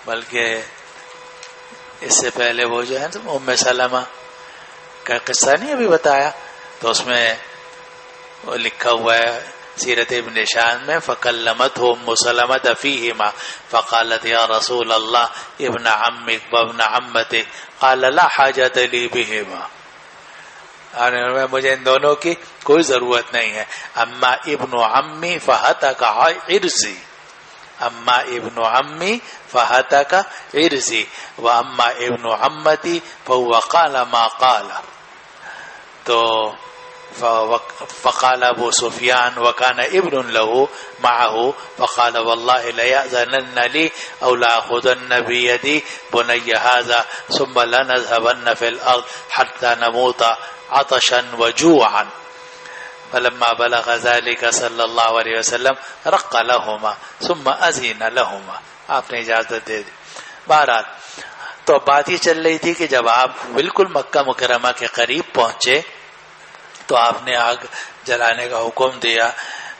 بلکہ اس سے پہلے وہ جو ہے ام سلمہ کا قصہ نہیں ابھی بتایا، تو اس میں وہ لکھا ہوا ہے سیرت ابن شان میں فَكَلَّمَتْهُ أُمُّ سَلَمَةَ فِيهِمَا فَقَالَتْ يَا رَسُولَ اللَّهِ ابْنَ عَمِّكَ وَابْنَ عَمَّتِكَ قَالَ لَا حَاجَةَ لِي بِهِمَا، مجھے ان دونوں کی کوئی ضرورت نہیں ہے. اما ابن عمی فَهَتَكَ عِرْضِي، اما ابن عمی فَهَتَكَ عِرْضِي وَأَمَّا ابن عمتی فَهُوَ قَالَ مَا قَالَ. تو فقال ابو سفیان وکان ابن له معه فقال والله ليأذنن لي او لأخذن بيدي بني هذا ثم لنذهبن في الارض حتى نموت عطشا وجوعا. فلما بلغ ذلك صلی اللہ علیہ وسلم رق لهما ثم اذن لهما، آپ نے اجازت دے دی. بہرحال تو بات یہ چل رہی تھی کہ جب آپ بالکل مکہ مکرمہ کے قریب پہنچے تو آپ نے آگ جلانے کا حکم دیا.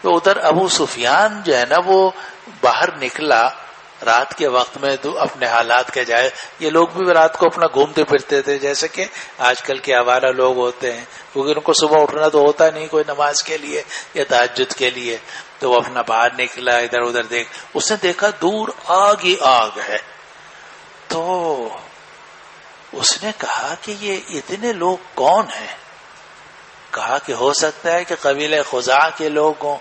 تو ادھر ابو سفیان جو ہے نا وہ باہر نکلا رات کے وقت میں اپنے حالات کے جائے. یہ لوگ بھی رات کو اپنا گھومتے پھرتے تھے جیسے کہ آج کل کے آوارہ لوگ ہوتے ہیں، کیونکہ ان کو صبح اٹھنا تو ہوتا نہیں کوئی نماز کے لیے یا تہجد کے لیے. تو وہ اپنا باہر نکلا، ادھر ادھر اس نے دیکھا دور آگ ہی آگ ہے. تو اس نے کہا کہ یہ اتنے لوگ کون ہیں؟ کہا کہ ہو سکتا ہے کہ قبیلہ خزاع کے لوگ ہوں.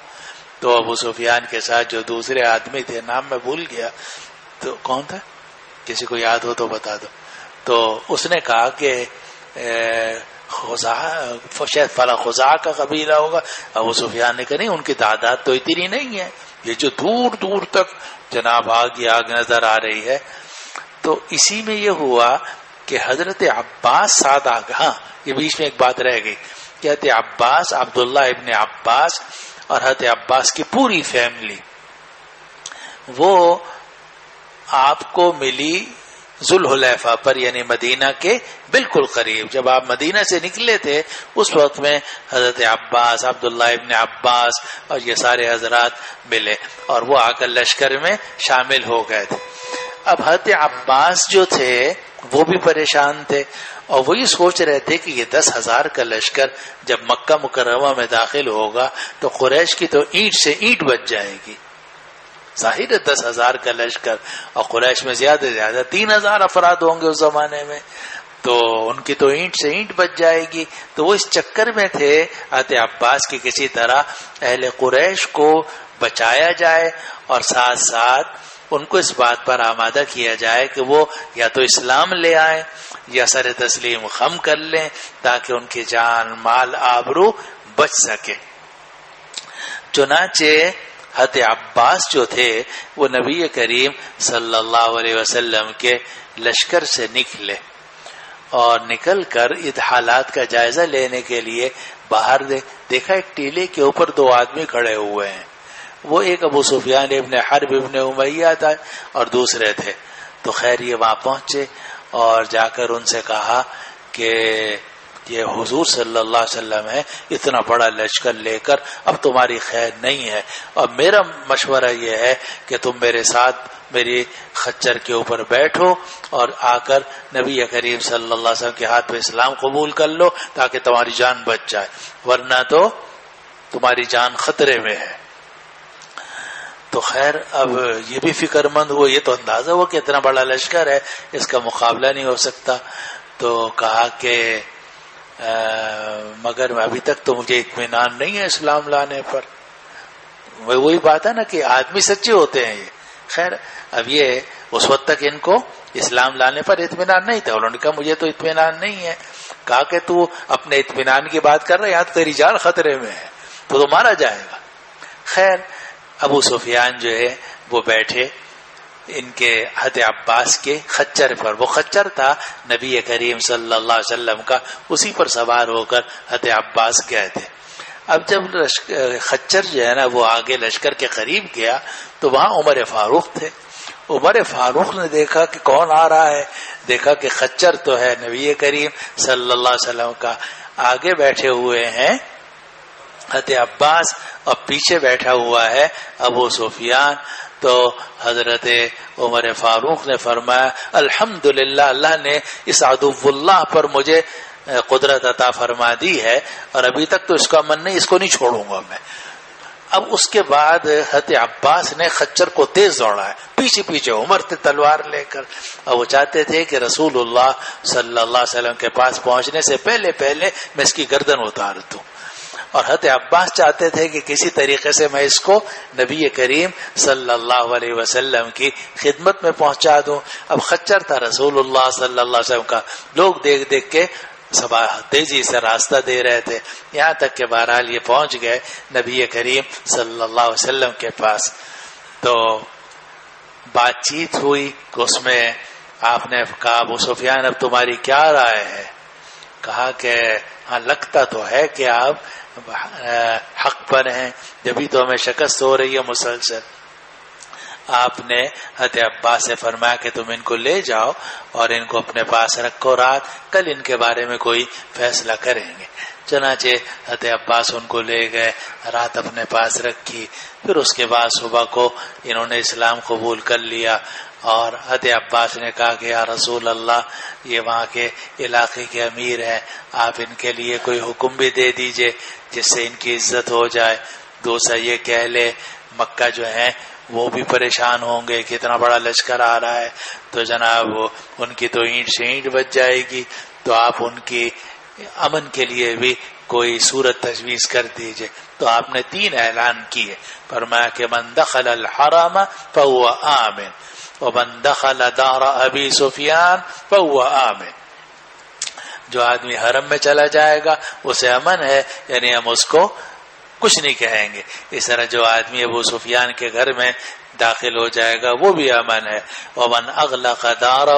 تو ابو سفیان کے ساتھ جو دوسرے آدمی تھے، نام میں بھول گیا، تو کون تھا، کسی کو یاد ہو تو بتا دو. تو اس نے کہا کہ شاید فلاں خزاع کا قبیلہ ہوگا. ابو سفیان نے کہا نہیں، ان کی تعداد تو اتنی نہیں ہے، یہ جو دور دور تک جناب آگ ہی آگ نظر آ رہی ہے. تو اسی میں یہ ہوا کہ حضرت عباس ساتھ آ گئے. ہاں یہ بیچ میں ایک بات رہ گئی، حضرت عباس، عبداللہ ابن عباس اور حضرت عباس کی پوری فیملی وہ آپ کو ملی ذوالحلیفہ پر، یعنی مدینہ کے بالکل قریب. جب آپ مدینہ سے نکلے تھے اس وقت میں حضرت عباس، عبداللہ ابن عباس اور یہ سارے حضرات ملے اور وہ آ کر لشکر میں شامل ہو گئے تھے. اب حضرت عباس جو تھے وہ بھی پریشان تھے اور وہی سوچ رہے تھے کہ یہ 10,000 کا لشکر جب مکہ مکرمہ میں داخل ہوگا تو قریش کی تو اینٹ سے اینٹ بچ جائے گی. ظاہر ہے 10,000 کا لشکر، اور قریش میں زیادہ 3,000 افراد ہوں گے اس زمانے میں، تو ان کی تو اینٹ سے اینٹ بچ جائے گی. تو وہ اس چکر میں تھے حضرت عباس کی کسی طرح اہل قریش کو بچایا جائے اور ساتھ ساتھ ان کو اس بات پر آمادہ کیا جائے کہ وہ یا تو اسلام لے آئیں یا سر تسلیم خم کر لیں تاکہ ان کی جان مال آبرو بچ سکے. چنانچہ حضرت عباس جو تھے وہ نبی کریم صلی اللہ علیہ وسلم کے لشکر سے نکلے اور نکل کر ان حالات کا جائزہ لینے کے لیے باہر دیکھا ایک ٹیلے کے اوپر 2 آدمی کھڑے ہوئے ہیں. وہ ایک ابو سفیان ابن حرب ابن امیہ تھا اور دوسرے تھے. تو خیر یہ وہاں پہنچے اور جا کر ان سے کہا کہ یہ حضور صلی اللہ علیہ وسلم ہے، اتنا بڑا لشکر لے کر اب تمہاری خیر نہیں ہے، اور میرا مشورہ یہ ہے کہ تم میرے ساتھ میری خچر کے اوپر بیٹھو اور آ کر نبی کریم صلی اللہ علیہ وسلم کے ہاتھ پہ اسلام قبول کر لو تاکہ تمہاری جان بچ جائے، ورنہ تو تمہاری جان خطرے میں ہے. تو خیر اب یہ بھی فکر مند ہو، یہ تو اندازہ ہو کہ اتنا بڑا لشکر ہے، اس کا مقابلہ نہیں ہو سکتا. تو کہا کہ مگر ابھی تک تو مجھے اطمینان نہیں ہے اسلام لانے پر. وہی بات ہے نا کہ آدمی سچے ہوتے ہیں یہ. خیر اب یہ اس وقت تک ان کو اسلام لانے پر اطمینان نہیں تھا. انہوں نے کہا مجھے تو اطمینان نہیں ہے. کہا کہ تو اپنے اطمینان کی بات کر رہا ہے، یہاں تیری جان خطرے میں ہے، تو مارا جائے گا. خیر ابو سفیان جو ہے وہ بیٹھے ان کے حضرت عباس کے خچر پر. وہ خچر تھا نبی کریم صلی اللہ علیہ وسلم کا، اسی پر سوار ہو کر حضرت عباس گئے تھے. اب جب خچر جو ہے نا وہ آگے لشکر کے قریب گیا تو وہاں عمر فاروق تھے. عمر فاروق نے دیکھا کہ کون آ رہا ہے، دیکھا کہ خچر تو ہے نبی کریم صلی اللہ علیہ وسلم کا، آگے بیٹھے ہوئے ہیں حضرت عباس اور پیچھے بیٹھا ہوا ہے ابو سفیان. تو حضرت عمر فاروق نے فرمایا الحمدللہ، اللہ نے اس عدو اللہ پر مجھے قدرت عطا فرما دی ہے، اور ابھی تک تو اس کا من نہیں، اس کو نہیں چھوڑوں گا میں. اب اس کے بعد حضرت عباس نے خچر کو تیز دوڑا ہے، پیچھے پیچھے عمر تھے تلوار لے کر، اور وہ چاہتے تھے کہ رسول اللہ صلی اللہ علیہ وسلم کے پاس پہنچنے سے پہلے میں اس کی گردن اتار دوں. اور حضرت عباس چاہتے تھے کہ کسی طریقے سے میں اس کو نبی کریم صلی اللہ علیہ وسلم کی خدمت میں پہنچا دوں. اب خچر تھا رسول اللہ صلی اللہ علیہ وسلم کا، لوگ دیکھ دیکھ کے سب تیزی سے راستہ دے رہے تھے، یہاں تک کہ بہرحال یہ پہنچ گئے نبی کریم صلی اللہ علیہ وسلم کے پاس. تو بات چیت ہوئی کہ اس میں آپ نے کہا ابو سفیان اب تمہاری کیا رائے ہے؟ کہا کہ ہاں لگتا تو ہے کہ آپ حق پر ہیں، جبھی تو ہمیں شکست ہو رہی ہے مسلسل. آپ نے حضرت عباس سے فرمایا کہ تم ان کو لے جاؤ اور ان کو اپنے پاس رکھو، رات کل ان کے بارے میں کوئی فیصلہ کریں گے. چنانچہ حضرت عباس ان کو لے گئے، رات اپنے پاس رکھی. پھر اس کے بعد صبح کو انہوں نے اسلام قبول کر لیا. اور حضرت عباس نے کہا کہ یا رسول اللہ، یہ وہاں کے علاقے کے امیر ہیں، آپ ان کے لیے کوئی حکم بھی دے دیجئے جس سے ان کی عزت ہو جائے. دوسرا یہ کہہ لے مکہ جو ہیں وہ بھی پریشان ہوں گے کہ اتنا بڑا لشکر آ رہا ہے، تو جناب ان کی تو اینٹ سے اینٹ بچ جائے گی. تو آپ ان کی امن کے لیے بھی کوئی صورت تجویز کر دیجئے. تو آپ نے 3 اعلان کیے. فرمایا کہ من دخل الحرم فهو آمن ومن دخل دار ابی سفیان فهو آمن. جو آدمی حرم میں چلا جائے گا اسے امن ہے، یعنی ہم اس کو کچھ نہیں کہیں گے. اس طرح جو آدمی ابو سفیان کے گھر میں داخل ہو جائے گا وہ بھی امن ہے. ومن اغلق دارہ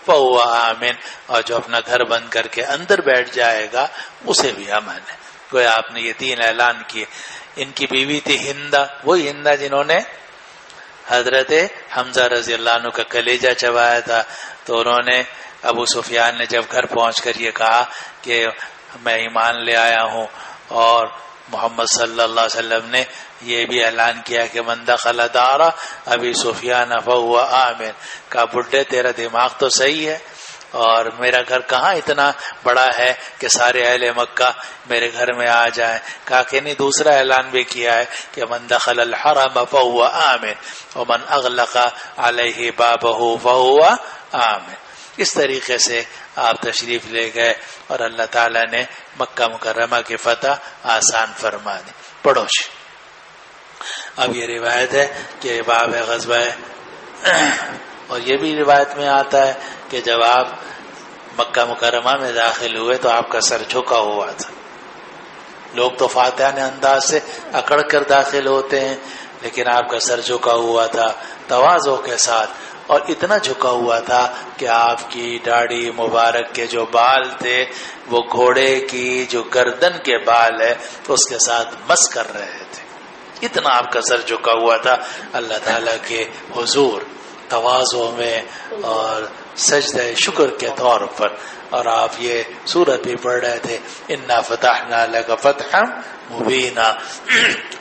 فهو آمن، اور جو اپنا گھر بند کر کے اندر بیٹھ جائے گا اسے بھی امن ہے. گویا آپ نے یہ 3 اعلان کیے. ان کی بیوی تھی ہندا، وہی ہندا جنہوں نے حضرت حمزہ رضی اللہ عنہ کا کلیجہ چبایا تھا. تو انہوں نے ابو سفیان نے جب گھر پہنچ کر یہ کہا کہ میں ایمان لے آیا ہوں، اور محمد صلی اللہ علیہ وسلم نے یہ بھی اعلان کیا کہ من دخل دار ابی سفیان فهو آمن. کہا بڈھے تیرا دماغ تو صحیح ہے، اور میرا گھر کہاں اتنا بڑا ہے کہ سارے اہل مکہ میرے گھر میں آ جائیں. کہا کہ نہیں، دوسرا اعلان بھی کیا ہے کہ من دخل الحرم فهو آمن ومن اغلق علیہ بابہ فهو آمن. اس طریقے سے آپ تشریف لے گئے اور اللہ تعالیٰ نے مکہ مکرمہ کی فتح آسان فرما دی. پڑوش اب یہ روایت ہے کہ باب غزوہ اور یہ بھی روایت میں آتا ہے کہ جب آپ مکہ مکرمہ میں داخل ہوئے تو آپ کا سر جھکا ہوا تھا. لوگ تو فاتحانہ انداز سے اکڑ کر داخل ہوتے ہیں، لیکن آپ کا سر جھکا ہوا تھا تواضع کے ساتھ، اور اتنا جھکا ہوا تھا کہ آپ کی داڑھی مبارک کے جو بال تھے وہ گھوڑے کی جو گردن کے بال ہے اس کے ساتھ مس کر رہے تھے. اتنا آپ کا سر جھکا ہوا تھا اللہ تعالیٰ کے حضور تواضع میں اور سجدہ شکر کے طور پر، اور آپ یہ سورت بھی پڑھ رہے تھے انا فتحنا لک فتحا مبینا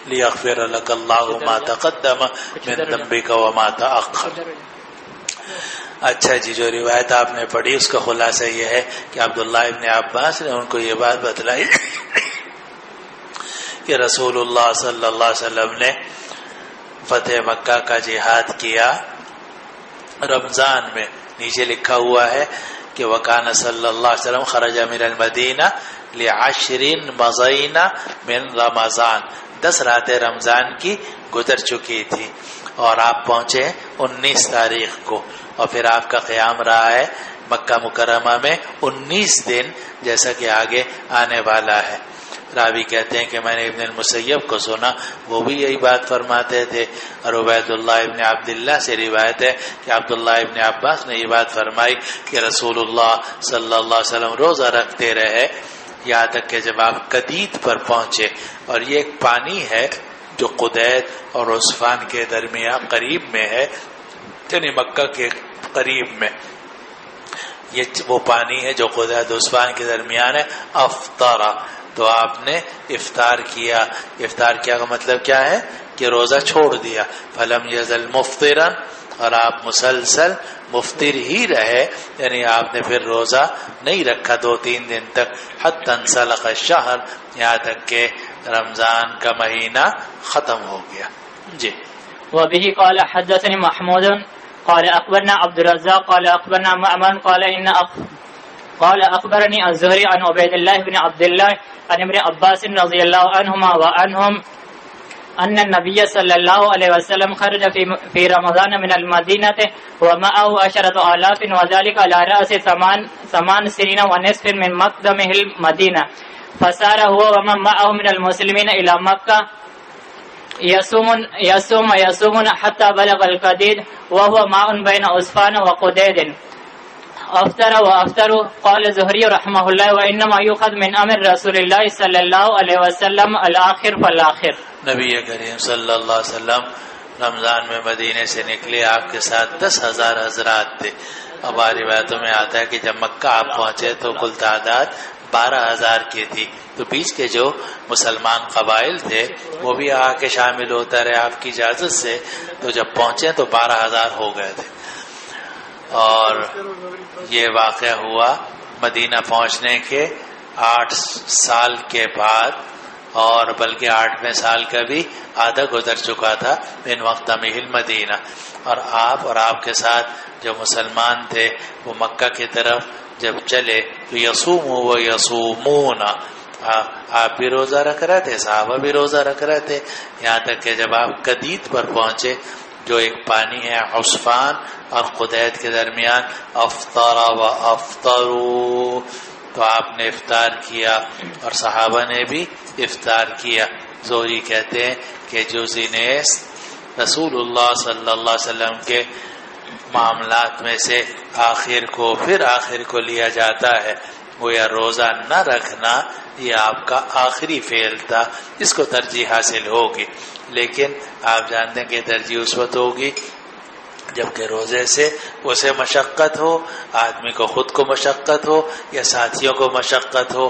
لیغفر لک اللہ ما تقدم من ذنبک وما تأخر۔ اچھا جی، جو روایت آپ نے پڑھی اس کا خلاصہ یہ ہے کہ عبداللہ ابن عباس نے ان کو یہ بات بتلائی کہ رسول اللہ صلی اللہ علیہ وسلم نے فتح مکہ کا جہاد کیا رمضان میں۔ نیچے لکھا ہوا ہے کہ وکان صلی اللہ علیہ وسلم خرج من المدینہ ل10 مضین من رمضان، 10 راتیں رمضان کی گزر چکی تھی اور آپ پہنچے 19 تاریخ کو، اور پھر آپ کا قیام رہا ہے مکہ مکرمہ میں 19 دن، جیسا کہ آگے آنے والا ہے۔ راوی کہتے ہیں کہ میں نے ابن المسیب کو سنا، وہ بھی یہی بات فرماتے تھے، اور عبید اللہ ابن عبداللہ سے روایت ہے کہ عبداللہ ابن عباس نے یہ بات فرمائی کہ رسول اللہ صلی اللہ علیہ وسلم روزہ رکھتے رہے یہاں تک کہ جب آپ قدید پر پہنچے، اور یہ ایک پانی ہے جو قدید اور عصفان کے درمیان قریب میں ہے، یعنی مکہ کے قریب میں یہ وہ پانی ہے جو قدید عصفان کے درمیان ہے۔ افطارا، تو آپ نے افطار کیا۔ افطار کیا کا مطلب کیا ہے کہ روزہ چھوڑ دیا۔ فلم یزل مفطرا، اور آپ مسلسل مفطر ہی رہے، یعنی آپ نے پھر روزہ نہیں رکھا 2-3 دن تک، حتی انسلخ الشہر، یہاں تک کہ رمضان کا مہینہ ختم ہو گیا۔ جی۔ وبه قال حدثني محمود قال اخبرنا عبد الرزاق قال اخبرنا معمر قال اخبرني الزهري عن عبيد الله بن عبد الله عن ابن عباس رضي الله عنهما وعنهم ان النبي صلى الله عليه وسلم خرج في رمضان من المدينة ومعه 10,000 وذلك على رأس 8 سنين ونصف من مقدمه المدينة، فسار هو ومن معه من المسلمين إلى مكة يصومون حتى بلغ القديد وهو ماء بين عصفان وقديد، افطروا قال زهري رحمه الله وانما يؤخذ من امر رسول الله صلى الله عليه وسلم الاخر فالاخر۔ نبی کریم صلی اللہ علیہ وسلم رمضان میں مدینے سے نکلے، آپ کے ساتھ 10,000 حضرات تھے۔ اب روایتوں میں آتا ہے کہ جب مکہ آپ پہنچے تو کل تعداد 12,000 کی تھی، تو بیچ کے جو مسلمان قبائل تھے وہ بھی آ کے شامل ہوتا رہے آپ کی اجازت سے، تو جب پہنچے تو 12,000 ہو گئے تھے۔ اور یہ واقعہ ہوا مدینہ پہنچنے کے 8 سال کے بعد، اور بلکہ 8ویں سال کا بھی آدھا گزر چکا تھا من وقت مہل مدینہ، اور آپ کے ساتھ جو مسلمان تھے وہ مکہ کی طرف جب چلے تو یصوم و یصومون، آپ بھی روزہ رکھ رہے تھے، صحابہ بھی روزہ رکھ رہے تھے، یہاں تک کہ جب آپ قدید پر پہنچے جو ایک پانی ہے عصفان اور قدید کے درمیان، افطر و افطروا، تو آپ نے افطار کیا اور صحابہ نے بھی افطار کیا۔ زہری کہتے ہیں کہ جزء نیست رسول اللہ صلی اللہ علیہ وسلم کے معاملات میں سے آخر کو لیا جاتا ہے، گویا روزہ نہ رکھنا یہ آپ کا آخری فعل تھا، اس کو ترجیح حاصل ہوگی، لیکن آپ جانتے ہیں کہ ترجیح اس وقت ہوگی جبکہ روزے سے اسے مشقت ہو، آدمی کو خود کو مشقت ہو یا ساتھیوں کو مشقت ہو،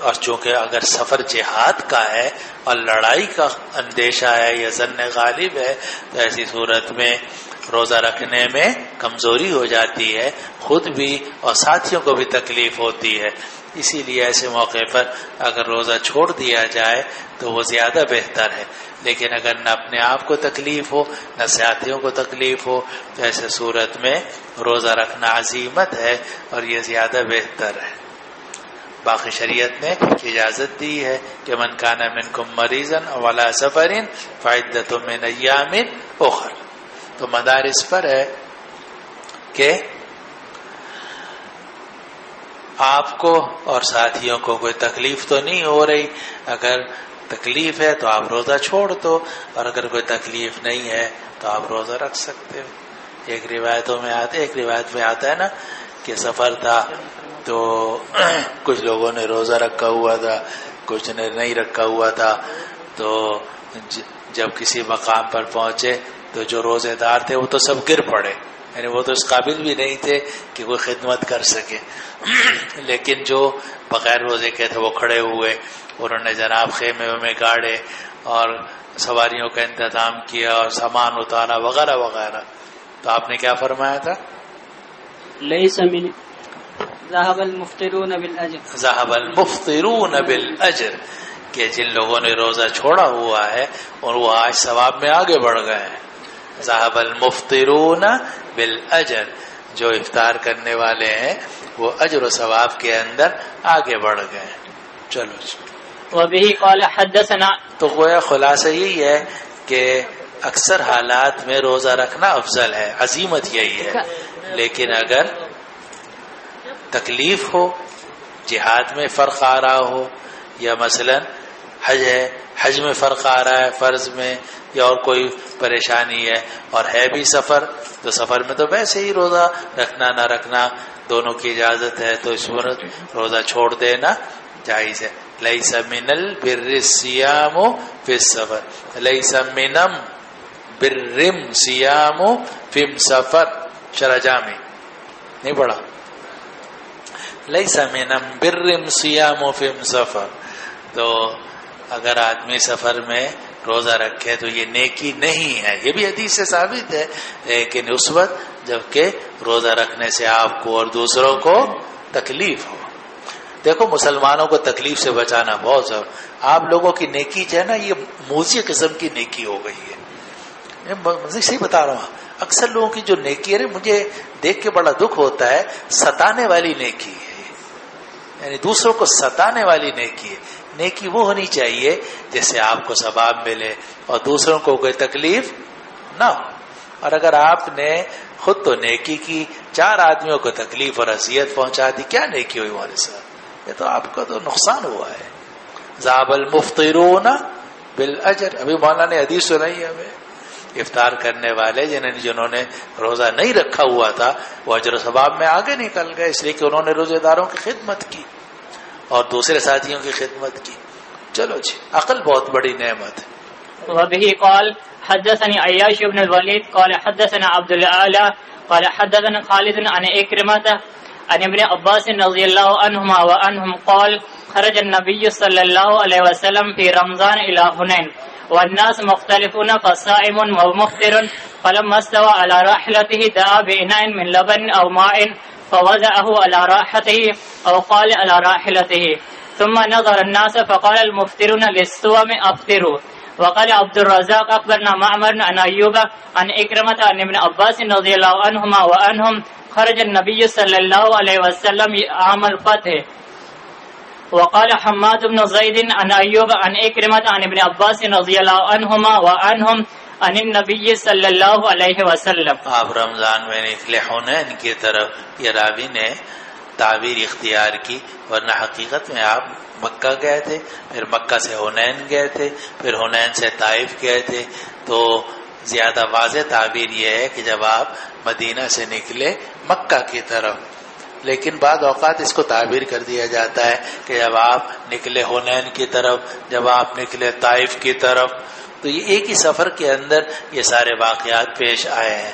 اور چونکہ اگر سفر جہاد کا ہے اور لڑائی کا اندیشہ ہے یا ظن غالب ہے تو ایسی صورت میں روزہ رکھنے میں کمزوری ہو جاتی ہے، خود بھی اور ساتھیوں کو بھی تکلیف ہوتی ہے۔ اسی لیے ایسے موقع پر اگر روزہ چھوڑ دیا جائے تو وہ زیادہ بہتر ہے، لیکن اگر نہ اپنے آپ کو تکلیف ہو نہ ساتھیوں کو تکلیف ہو تو ایسے صورت میں روزہ رکھنا عزیمت ہے اور یہ زیادہ بہتر ہے۔ باقی شریعت نے اجازت دی ہے کہ من کان منکم مریضا او علی سفر فعدۃ من ایام اخر، تو مدارس پر ہے کہ آپ کو اور ساتھیوں کو کوئی تکلیف تو نہیں ہو رہی، اگر تکلیف ہے تو آپ روزہ چھوڑ دو، اور اگر کوئی تکلیف نہیں ہے تو آپ روزہ رکھ سکتے ہو۔ ایک روایت میں آتا ہے نا کہ سفر تھا تو کچھ لوگوں نے روزہ رکھا ہوا تھا، کچھ نے نہیں رکھا ہوا تھا، تو جب کسی مقام پر پہنچے تو جو روزے دار تھے وہ تو سب گر پڑے، یعنی وہ تو اس قابل بھی نہیں تھے کہ کوئی خدمت کر سکے، لیکن جو بغیر روزے کے تھے وہ کھڑے ہوئے، انہوں نے جناب خیمے میں گاڑے اور سواریوں کا انتظام کیا اور سامان اتارا وغیرہ وغیرہ. تو آپ نے کیا فرمایا تھا؟ لیس من ذهب المفطرون بالاجر، ذهب المفطرون بالاجر، کہ جن لوگوں نے روزہ چھوڑا ہوا ہے اور وہ آج ثواب میں آگے بڑھ گئے ہیں. ذهب المفطرون بالاجر، جو افطار کرنے والے ہیں وہ اجر و ثواب کے اندر آگے بڑھ گئے. چلو جی. وبه قال حدثنا، تو گویا خلاصہ یہی ہے کہ اکثر حالات میں روزہ رکھنا افضل ہے، عزیمت یہی ہے. لیکن اگر تکلیف ہو، جہاد میں فرق آ رہا ہو، یا مثلا حج ہے، حج میں فرق آ رہا ہے فرض میں، یا اور کوئی پریشانی ہے اور ہے بھی سفر، تو سفر میں تو ویسے ہی روزہ رکھنا نہ رکھنا دونوں کی اجازت ہے، تو اس وقت روزہ چھوڑ دینا جائز ہے. لیس من البر الصیام فی السفر، لیس من برم صیام فی السفر. شرح جامی نہیں پڑھا؟ لیس من برم صیام فی السفر. تو اگر آدمی سفر میں روزہ رکھے تو یہ نیکی نہیں ہے، یہ بھی حدیث سے ثابت ہے، لیکن اس وقت جبکہ روزہ رکھنے سے آپ کو اور دوسروں کو تکلیف ہو. دیکھو مسلمانوں کو تکلیف سے بچانا بہت ضروری. آپ لوگوں کی نیکی جو ہے نا یہ موذی قسم کی نیکی ہو گئی ہے. میں صحیح بتا رہا ہوں، اکثر لوگوں کی جو نیکی ہے مجھے دیکھ کے بڑا دکھ ہوتا ہے، ستانے والی نیکی ہے، یعنی دوسروں کو ستانے والی نیکی ہے. نیکی وہ ہونی چاہیے جس سے آپ کو ثواب ملے اور دوسروں کو کوئی تکلیف نہ ہو. اور اگر آپ نے خود تو نیکی کی، 4 آدمیوں کو تکلیف اور اذیت پہنچا دی، کیا نیکی ہوئی ہمارے ساتھ؟ یہ تو آپ کا تو نقصان ہوا ہے. ذهب المفطرون بالاجر. ابھی مولانا نے حدیث سنائی ہے ہمیں، افطار کرنے والے جنہوں نے روزہ نہیں رکھا ہوا تھا وہ اجر و ثواب میں آگے نکل گئے، اس لیے کہ انہوں نے روزے داروں کی خدمت کی اور دوسرے ساتھیوں کی خدمت کی. چلو جی، عقل بہت بڑی نعمت ہے. وبه قال حدثني عياش بن الوليد قال حدثنا عبد الأعلى قال حدثنا خالد عن إكرمة عن ابن عباس رضي الله عنهما وعنهم قال خرج النبي صلى الله عليه وسلم في رمضان إلى هنين والناس مختلفون فصائم ومفطر فلما استوى على راحلته دعا بإناء من لبن أو ماء فوضعه على راحته أو قال على راحلته ثم نظر الناس فقال المفطرون للصوم أفطروا. وقال عبد الرزاق أخبرنا معمر عن أيوب عن إكرمة عن ابن عباس رضي الله عنهما وعنهم خرج النبي صلى الله عليه وسلم عام الفتح. وقال حماد بن زيد عن أيوب عن إكرمة عن ابن عباس رضي الله عنهما وعنهم عن النبي صلى الله عليه وسلم. آپ رمضان میں نکلے حنین کی طرف. یہ راوی نے تعبیر اختیار کی، ورنہ حقیقت میں آپ مکہ گئے تھے، پھر مکہ سے حنین گئے تھے، پھر حنین سے طائف گئے تھے. تو زیادہ واضح تعبیر یہ ہے کہ جب آپ مدینہ سے نکلے مکہ کی طرف. لیکن بعض اوقات اس کو تعبیر کر دیا جاتا ہے کہ جب آپ نکلے حنین کی طرف، جب آپ نکلے طائف کی طرف. تو یہ ایک ہی سفر کے اندر یہ سارے واقعات پیش آئے ہیں.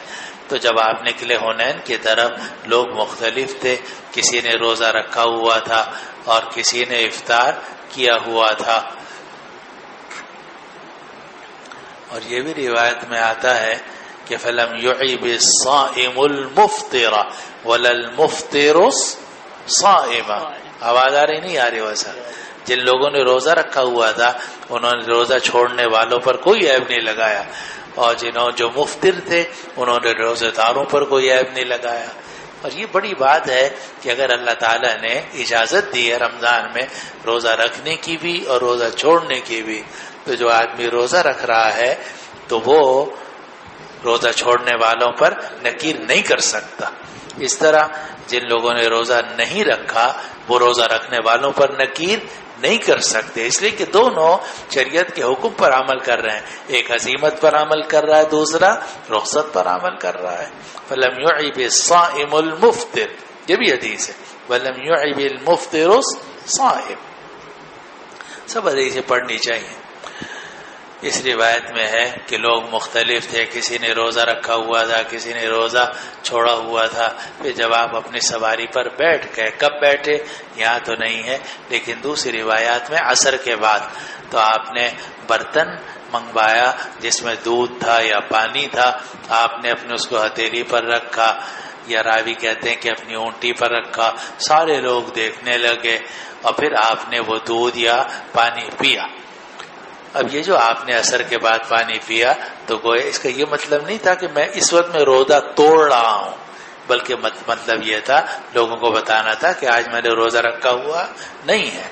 تو جب آپ نکلے حنین کی طرف لوگ مختلف تھے، کسی نے روزہ رکھا ہوا تھا اور کسی نے افطار کیا ہوا تھا. اور یہ بھی روایت میں آتا ہے کہ فلم يعب الصائم المفطر ولا المفطر الصائم. آواز آ رہی نہیں آ رہی؟ ویسا جن لوگوں نے روزہ رکھا ہوا تھا انہوں نے روزہ چھوڑنے والوں پر کوئی عیب نہیں لگایا، اور جو مفطر تھے انہوں نے روزے داروں پر کوئی عیب نہیں لگایا. اور یہ بڑی بات ہے کہ اگر اللہ تعالیٰ نے اجازت دی ہے رمضان میں روزہ رکھنے کی بھی اور روزہ چھوڑنے کی بھی، تو جو آدمی روزہ رکھ رہا ہے تو وہ روزہ چھوڑنے والوں پر نکیر نہیں کر سکتا. اس طرح جن لوگوں نے روزہ نہیں رکھا وہ روزہ رکھنے والوں پر نکیر نہیں کر سکتے، اس لیے کہ دونوں شریعت کے حکم پر عمل کر رہے ہیں. ایک عزیمت پر عمل کر رہا ہے، دوسرا رخصت پر عمل کر رہا ہے. فلم يعب الصائم المفطر، یہ بھی حدیث ہے، ولم يعب المفطر الصائم. سب حدیثیں پڑھنی چاہیے. اس روایت میں ہے کہ لوگ مختلف تھے، کسی نے روزہ رکھا ہوا تھا، کسی نے روزہ چھوڑا ہوا تھا. پھر جب آپ اپنی سواری پر بیٹھ گئے، کب بیٹھے یہاں تو نہیں ہے، لیکن دوسری روایات میں عصر کے بعد، تو آپ نے برتن منگوایا جس میں دودھ تھا یا پانی تھا، آپ نے اپنے اس کو ہتھیلی پر رکھا، یا راوی کہتے ہیں کہ اپنی اونٹی پر رکھا، سارے لوگ دیکھنے لگے اور پھر آپ نے وہ دودھ یا پانی پیا. اب یہ جو آپ نے عصر کے بعد پانی پیا تو گویا اس کا یہ مطلب نہیں تھا کہ میں اس وقت میں روزہ توڑ رہا ہوں، بلکہ مطلب یہ تھا لوگوں کو بتانا تھا کہ آج میں نے روزہ رکھا ہوا نہیں ہے.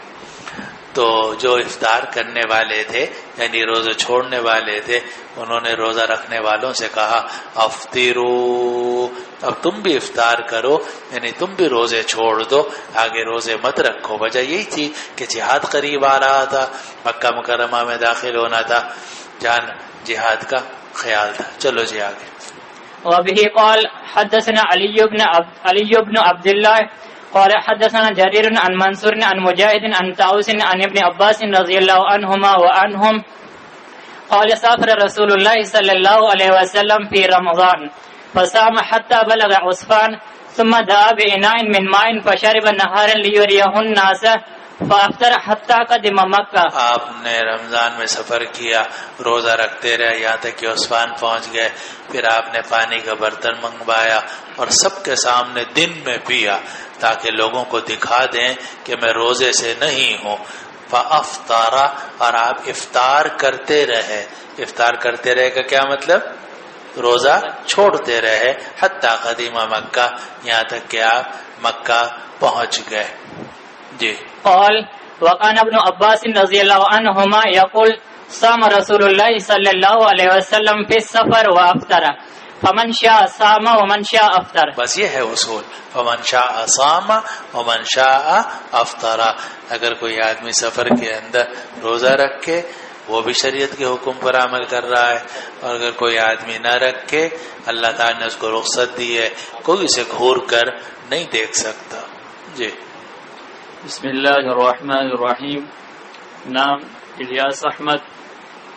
تو جو افطار کرنے والے تھے یعنی روزہ چھوڑنے والے تھے، انہوں نے روزہ رکھنے والوں سے کہا افطروا، اب تم بھی افطار کرو، یعنی تم بھی روزے چھوڑ دو، آگے روزے مت رکھو. وجہ یہی تھی کہ جہاد قریب آ رہا تھا، مکہ مکرمہ میں داخل ہونا تھا، جان جہاد کا خیال تھا. چلو جی آگے. وبه قال حدثنا علي بن عبد الله قال حدثنا جرير عن منصور عن مجاهد عن طاووس عن ابن عباس رضي الله عنهما وعنهم قال سافر رسول الله صلى الله عليه وسلم في رمضان فصام حتى بلغ عصفان ثم دعا بإناء من ماء فشرب نهارا ليريه الناس فافطر حتى قدم مکہ. آپ نے رمضان میں سفر کیا، روزہ رکھتے رہے یہاں تک کہ عصفان پہنچ گئے، پھر آپ نے پانی کا برتن منگوایا اور سب کے سامنے دن میں پیا تاکہ لوگوں کو دکھا دیں کہ میں روزے سے نہیں ہوں. فافطر، اور آپ افطار کرتے رہے. افطار کرتے رہے کا کیا مطلب؟ روزہ چھوڑتے رہے. حتی قدیم مکہ، یہاں تک کہ آپ مکہ پہنچ گئے. جی. قال وكان ابن عباس رضي الله عنهما يقول صام رسول الله صلى الله عليه وسلم في السفر وافطر فمن شاء صام ومن شاء افطر. بس یہ ہے اصول، فمن شاء صام ومن شاء افطر. اگر کوئی آدمی سفر کے اندر روزہ رکھے وہ بھی شریعت کے حکم پر عمل کر رہا ہے، اور اگر کوئی آدمی نہ رکھے اللہ تعالیٰ نے اس کو رخصت دی ہے، کوئی اسے گھور کر نہیں دیکھ سکتا. جی. بسم اللہ الرحمن الرحیم. نام الیاس احمد،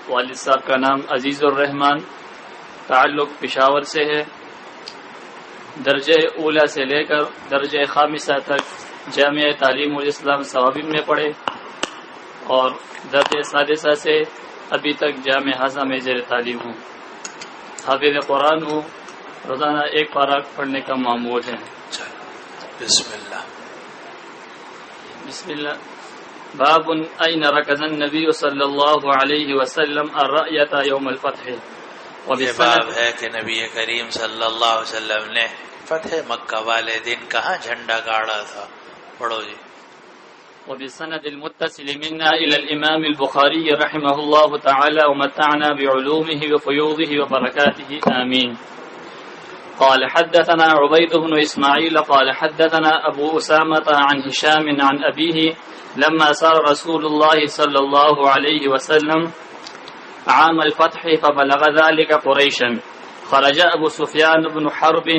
والد صاحب کا نام عزیز الرحمان، تعلق پشاور سے ہے. درجہ اولا سے لے کر درجہ خامسہ تک جامعہ تعلیم الاسلام ثوابین میں پڑھے، اور درجہ سادسہ سے ابھی تک جامعہ ہاضہ میں زیر تعلیم ہوں. حافظ قرآن ہوں، روزانہ ایک پارہ پڑھنے کا معمول ہے. بسم اللہ. بسم اللہ. باب أين ركز النبي صلی اللہ علیہ وسلم الرأیۃ یوم الفتح. یہ باب ہے کہ نبی کریم صلی اللہ علیہ وسلم نے فتح مکہ والے دن کہاں جھنڈا گاڑا تھا. پڑھو جی. وبالسند المتصل منا إلى الإمام البخاري رحمه الله تعالى ومتعنا بعلومه وفيوضه وبركاته آمين. قال حدثنا عبيد بن إسماعيل قال حدثنا أبو أسامة عن هشام عن أبيه لما سار رسول الله صلى الله عليه وسلم عام الفتح فبلغ ذلك قريشا خرج أبو سفيان بن حرب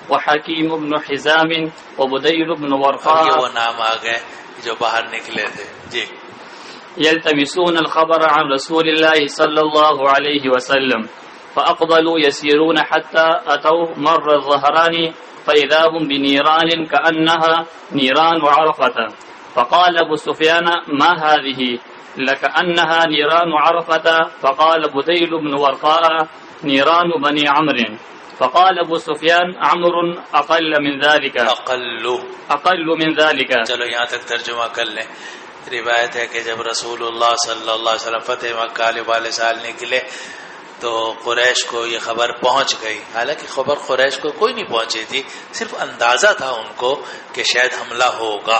وحكيم بن حزام وبديل بن ورقاء. یہ وہ نام آ گئے جو باہر نکلے تھے. جی. يلتمسون الخبر عن رسول الله صلى الله عليه وسلم فأقبلوا يسيرون حتى أتوا مر الظهران فإذا هم بنيران كأنها نيران عرفة. فقال أبو سفيان ما هذه؟ لكأنها نيران عرفة. فقال بديل بن ورقاء نيران بني عمرو. فقال أبو سفيان عمرو أقل من ذلك. أقل من ذلك. چلو یہاں تک ترجمہ کر لیں. روایت ہے کہ جب رسول اللہ صلی اللہ علیہ وسلم فتح مکہ والے سال نکلے تو قریش کو یہ خبر پہنچ گئی. حالانکہ خبر قریش کو کوئی نہیں پہنچی تھی، صرف اندازہ تھا ان کو کہ شاید حملہ ہوگا.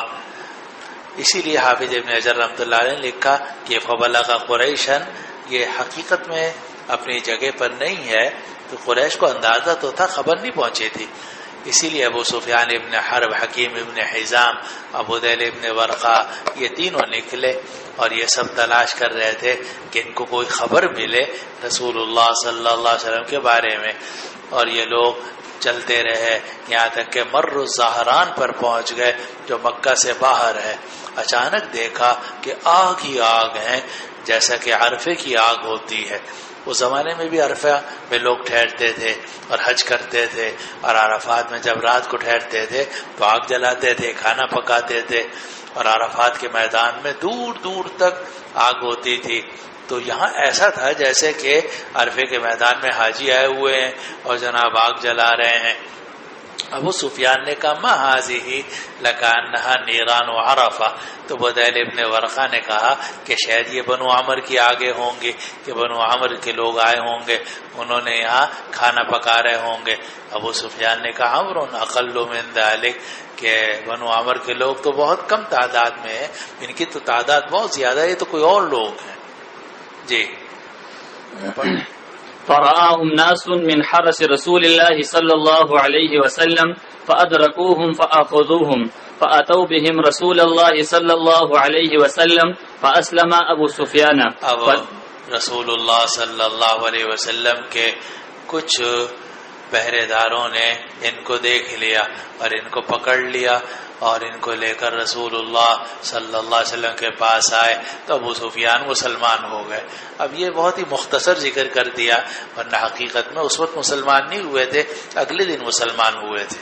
اسی لیے حافظ ابن حجر رحمۃ اللہ علیہ نے لکھا کہ فبلغ قریشن، یہ حقیقت میں اپنی جگہ پر نہیں ہے، تو قریش کو اندازہ تو تھا، خبر نہیں پہنچی تھی. اسی لیے ابو سفیان ابن حرب، حکیم ابن حزام، ابو دہل ابن ورقا، یہ تینوں نکلے اور یہ سب تلاش کر رہے تھے کہ ان کو کوئی خبر ملے رسول اللہ صلی اللہ علیہ وسلم کے بارے میں. اور یہ لوگ چلتے رہے یہاں تک کہ مر الزہران پر پہنچ گئے جو مکہ سے باہر ہے. اچانک دیکھا کہ آگ ہی آگ ہیں، جیسا کہ عرفے کی آگ ہوتی ہے. اس زمانے میں بھی عرفہ میں لوگ ٹھہرتے تھے اور حج کرتے تھے، اور عرفات میں جب رات کو ٹھہرتے تھے تو آگ جلاتے تھے، کھانا پکاتے تھے، اور عرفات کے میدان میں دور دور تک آگ ہوتی تھی. تو یہاں ایسا تھا جیسے کہ عرفے کے میدان میں حاجی آئے ہوئے ہیں اور جناب آگ جلا رہے ہیں. ابو سفیان نے کہا ما هذه لکانها نیران عرفہ. تو بدیل ابن ورقہ نے کہا کہ شاید یہ بنو عمر کی آگے ہوں گے، کہ بنو عمر کے لوگ آئے ہوں گے، انہوں نے یہاں کھانا پکا رہے ہوں گے. ابو سفیان نے کہا عمر اقل من ذلک، کہ بنو عمر کے لوگ تو بہت کم تعداد میں ہیں، ان کی تو تعداد بہت زیادہ ہے، یہ تو کوئی اور لوگ ہیں. جی. فرآهم ناس من حرس رسول الله صلى الله عليه وسلم فأدركوهم فأخذوهم فأتوا بهم رسول الله صلى الله عليه وسلم فأسلم أبو سفيان. اب رسول اللہ صلی اللہ علیہ وسلم کے کچھ پہرے داروں نے ان کو دیکھ لیا اور ان کو پکڑ لیا اور ان کو لے کر رسول اللہ صلی اللہ علیہ وسلم کے پاس آئے تو ابو سفیان مسلمان ہو گئے. اب یہ بہت ہی مختصر ذکر کر دیا، ورنہ حقیقت میں اس وقت مسلمان نہیں ہوئے تھے، اگلے دن مسلمان ہوئے تھے.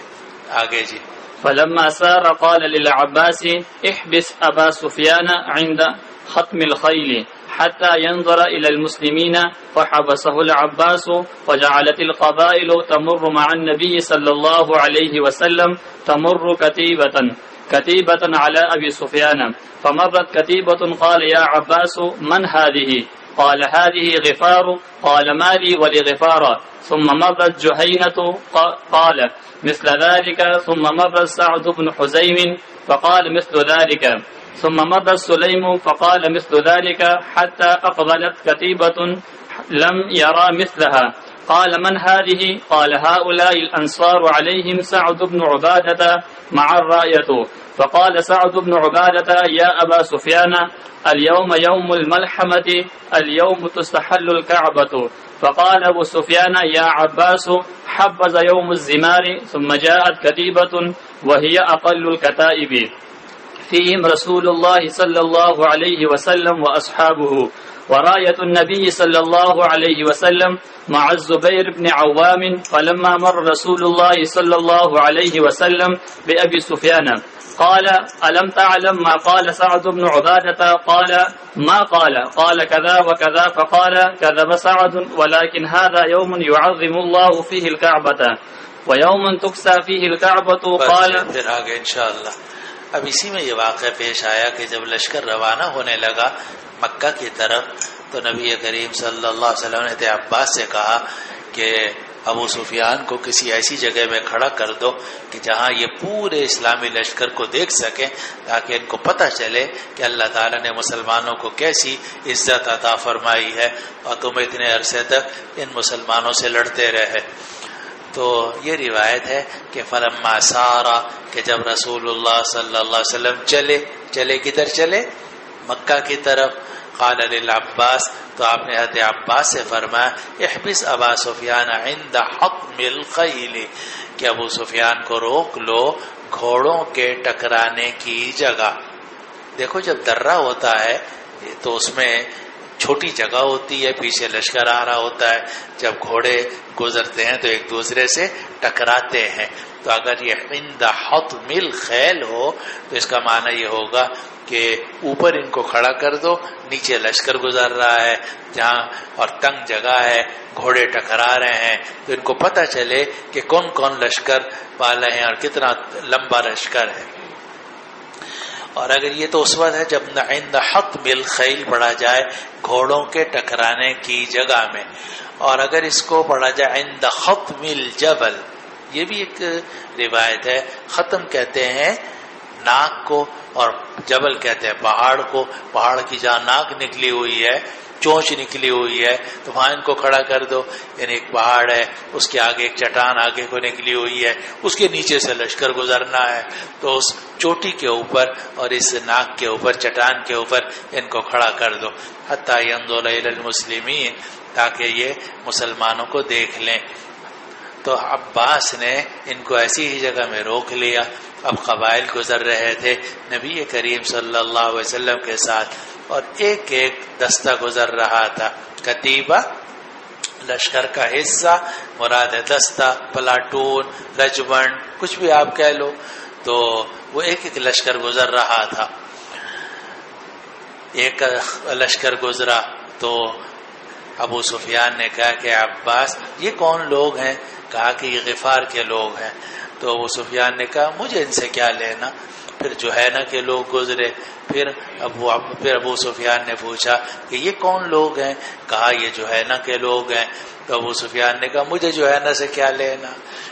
آگے جی. فلما سار قال للعباس احبس ابا سفيان عند ختم الخيل حتى ينظر الى المسلمين فحبسه العباس وجعلت القبائل تمر مع النبي صلى الله عليه وسلم تمر كتيبة على ابي سفيان فمرت كتيبة قال يا عباس من هذه؟ قال هذه غفار. قال ما لي ولغفار. ثم مرت جهينة قال مثل ذلك. ثم مرت سعد بن حزيم فقال مثل ذلك. ثم مرت سليم فقال مثل ذلك حتى أقبلت كتيبة لم يرى مثلها. قال من هذه؟ قال هؤلاء الأنصار عليهم سعد بن عبادة مع الراية. فقال سعد بن عبادة يا أبا سفيان اليوم يوم الملحمة اليوم تستحل الكعبة. فقال أبو سفيان يا عباس حبذ يوم الزمار. ثم جاءت كتيبة وهي أقل الكتائب فيهم رسول الله صلى الله عليه وسلم وأصحابه وراية النبي صلى الله عليه وسلم مع الزبير بن عوام. فلما مر رسول الله صلى الله عليه وسلم بأبي سفيان قال ألم تعلم ما قال سعد بن عبادة؟ قال ما قال. قال كذا وكذا. فقال كذب سعد ولكن هذا يوم يعظم الله فيه الكعبة ويوم تكسى فيه الكعبة. قال پھر آگے انشاءاللہ. اب اسی میں یہ واقعہ پیش آیا کہ جب لشکر روانہ ہونے لگا مکہ کی طرف تو نبی کریم صلی اللہ علیہ وسلم نے عباس سے کہا کہ ابو سفیان کو کسی ایسی جگہ میں کھڑا کر دو کہ جہاں یہ پورے اسلامی لشکر کو دیکھ سکیں، تاکہ ان کو پتہ چلے کہ اللہ تعالیٰ نے مسلمانوں کو کیسی عزت عطا فرمائی ہے اور تم اتنے عرصے تک ان مسلمانوں سے لڑتے رہے. تو یہ روایت ہے کہ فلما سارا، کہ جب رسول اللہ صلی اللہ علیہ وسلم چلے کدھر چلے؟ مکہ کی طرف. قال للعباس، تو آپ نے حضرت عباس سے فرمایا احبس ابا سفیان عند حطم الخیل، کہ ابو سفیان کو روک لو گھوڑوں کے ٹکرانے کی جگہ. دیکھو جب درہ ہوتا ہے تو اس میں چھوٹی جگہ ہوتی ہے، پیچھے لشکر آ رہا ہوتا ہے، جب گھوڑے گزرتے ہیں تو ایک دوسرے سے ٹکراتے ہیں. تو اگر یہ عند حطم الخیل ہو تو اس کا معنی یہ ہوگا کہ اوپر ان کو کھڑا کر دو، نیچے لشکر گزر رہا ہے جہاں اور تنگ جگہ ہے، گھوڑے ٹکرا رہے ہیں، تو ان کو پتہ چلے کہ کون کون لشکر والے ہیں اور کتنا لمبا لشکر ہے. اور اگر یہ تو اس وقت ہے جب عند حطم الخیل پڑھا جائے گھوڑوں کے ٹکرانے کی جگہ میں، اور اگر اس کو پڑھا جائے عند ختم الجبل، یہ بھی ایک روایت ہے. ختم کہتے ہیں ناک کو اور جبل کہتے ہیں پہاڑ کو. پہاڑ کی جہاں ناک نکلی ہوئی ہے، چونچ نکلی ہوئی ہے، تو وہاں ان کو کھڑا کر دو. یعنی ایک پہاڑ ہے، اس کے آگے ایک چٹان آگے کو نکلی ہوئی ہے، اس کے نیچے سے لشکر گزرنا ہے، تو اس چوٹی کے اوپر اور اس ناک کے اوپر، چٹان کے اوپر ان کو کھڑا کر دو. حتی ینظر الی المسلمین، تاکہ یہ مسلمانوں کو دیکھ لیں. تو عباس نے ان کو ایسی ہی جگہ میں روک لیا. اب قبائل گزر رہے تھے نبی کریم صلی اللہ علیہ وسلم کے ساتھ، اور ایک ایک دستہ گزر رہا تھا. کتیبہ لشکر کا حصہ مراد ہے، دستہ، پلاٹون، رجمنڈ، کچھ بھی آپ کہہ لو. تو وہ ایک ایک لشکر گزر رہا تھا. ایک لشکر گزرا تو ابو سفیان نے کہا کہ عباس یہ کون لوگ ہیں؟ کہا کہ یہ غفار کے لوگ ہیں. تو ابو سفیان نے کہا مجھے ان سے کیا لینا. پھر جوہینہ کے لوگ گزرے. پھر ابو سفیان نے پوچھا کہ یہ کون لوگ ہیں؟ کہا یہ جوہینہ کے لوگ ہیں. تو ابو سفیان نے کہا مجھے جوہینہ سے کیا لینا.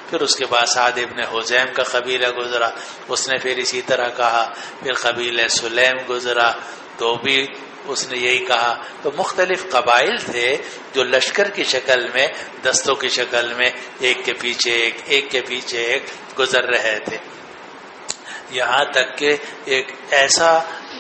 پھر اس کے بعد سعد ابن حزیم کا قبیلہ گزرا، اس نے پھر اسی طرح کہا. پھر قبیلہ سلیم گزرا تو بھی اس نے یہی کہا. تو مختلف قبائل تھے جو لشکر کی شکل میں، دستوں کی شکل میں ایک کے پیچھے ایک، ایک کے پیچھے ایک گزر رہے تھے. یہاں تک کہ ایک ایسا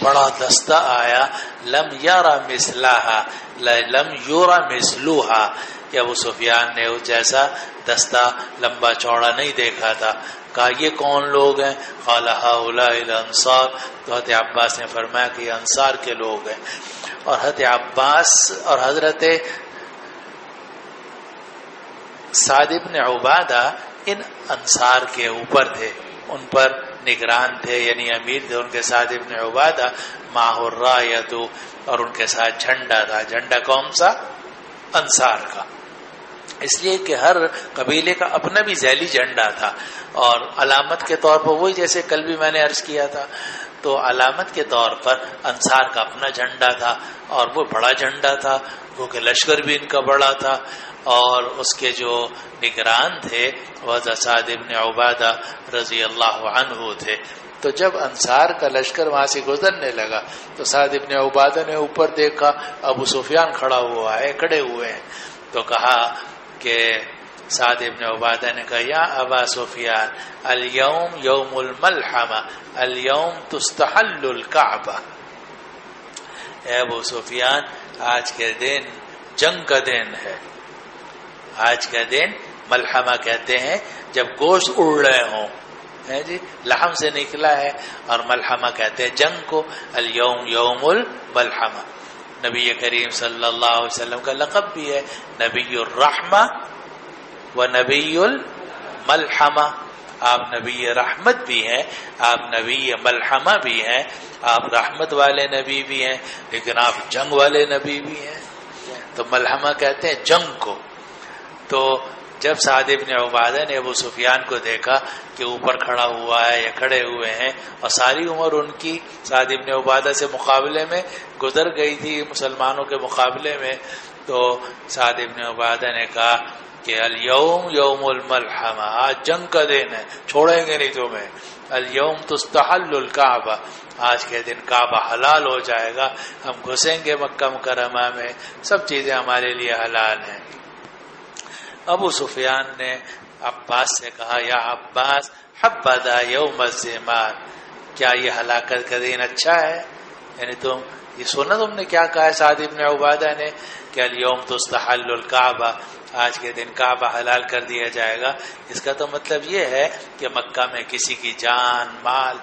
بڑا دستہ آیا لم یرا مثلہا، لم یرا مثلوہا، کہ ابو سفیان نے اس جیسا دستہ لمبا چوڑا نہیں دیکھا تھا. کہا یہ کون لوگ ہیں؟ قال ہؤلاء الانصار. تو حضرت عباس نے فرمایا کہ یہ انصار کے لوگ ہیں. اور حضرت عباس اور حضرت سعد ابن عبادہ ان انصار کے اوپر تھے، ان پر نگران تھے، یعنی امیر تھے. ان کے ساتھ ابن عبادہ معہ الرایۃ، اور ان کے ساتھ جھنڈا تھا. جھنڈا کون سا؟ انصار کا. اس لیے کہ ہر قبیلے کا اپنا بھی ذیلی جھنڈا تھا، اور علامت کے طور پر وہی جیسے کل بھی میں نے عرض کیا تھا. تو علامت کے طور پر انصار کا اپنا جھنڈا تھا، اور وہ بڑا جھنڈا تھا، وہ کہ لشکر بھی ان کا بڑا تھا. اور اس کے جو نگران تھے وہ سعد ابن عبادہ رضی اللہ عنہ تھے. تو جب انصار کا لشکر وہاں سے گزرنے لگا تو سعد ابن عبادہ نے اوپر دیکھا ابو سفیان کھڑا ہوا ہے، کھڑے ہوئے ہیں. تو کہا کہ سعد ابن عبادہ نے کہا یا ابا سفیان الیوم یوم الملحمہ الیوم تستحل الکعبہ. اے ابو سفیان آج کے دن جنگ کا دن ہے. آج کا دن ملحمہ کہتے ہیں جب گوشت اڑ رہے ہوں، جی لحم سے نکلا ہے، اور ملحمہ کہتے ہیں جنگ کو. الیوم یوم الملحمہ. نبی کریم صلی اللہ علیہ وسلم کا لقب بھی ہے نبی الرحمہ و نبی الملحمہ. آپ نبی رحمت بھی ہیں، آپ نبی ملحمہ بھی ہیں، آپ رحمت والے نبی بھی ہیں، لیکن آپ جنگ والے نبی بھی ہیں. تو ملحمہ کہتے ہیں جنگ کو. تو جب سعد ابن عبادہ نے ابو سفیان کو دیکھا کہ اوپر کھڑا ہوا ہے یا کھڑے ہوئے ہیں، اور ساری عمر ان کی سعد ابن عبادہ سے مقابلے میں گزر گئی تھی مسلمانوں کے مقابلے میں، تو سعد ابن عبادہ نے کہا کہ الیوم یوم الملحمہ، آج جنگ کا دن ہے، چھوڑیں گے نہیں تمہیں. الیوم تستحل الکعبہ، آج کے دن کعبہ حلال ہو جائے گا، ہم گھسیں گے مکہ مکرمہ میں، سب چیزیں ہمارے لیے حلال ہیں. ابو سفیان نے عباس سے کہا یا عباس حبذا یوم الزمار، کیا یہ ہلاکت کا دن اچھا ہے؟ یعنی تم یہ سنا تم نے کیا کہا ہے سعد ابن عبادہ نے کہ الیوم تستحل الکعبہ، آج کے دن کعبہ حلال کر دیا جائے گا. اس کا تو مطلب یہ ہے کہ مکہ میں کسی کی جان مال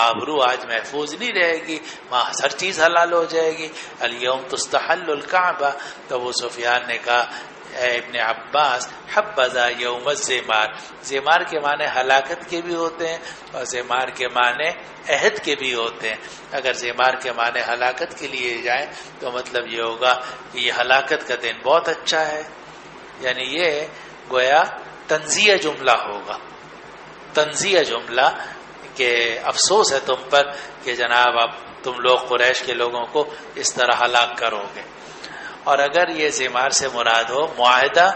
آبرو آج محفوظ نہیں رہے گی، وہاں ہر چیز حلال ہو جائے گی. الیوم تستحل الکعبہ. تو ابو سفیان نے کہا اے ابن عباس حبذا یوم الزمار. زمار کے معنی ہلاکت کے بھی ہوتے ہیں اور زمار کے معنی عہد کے بھی ہوتے ہیں. اگر زمار کے معنی ہلاکت کے لیے جائیں تو مطلب یہ ہوگا کہ یہ ہلاکت کا دن بہت اچھا ہے، یعنی یہ گویا تنزیہ جملہ ہوگا. تنزیہ جملہ کہ افسوس ہے تم پر کہ جناب اب تم لوگ قریش کے لوگوں کو اس طرح ہلاک کرو گے. اور اگر یہ زمار سے مراد ہو معاہدہ،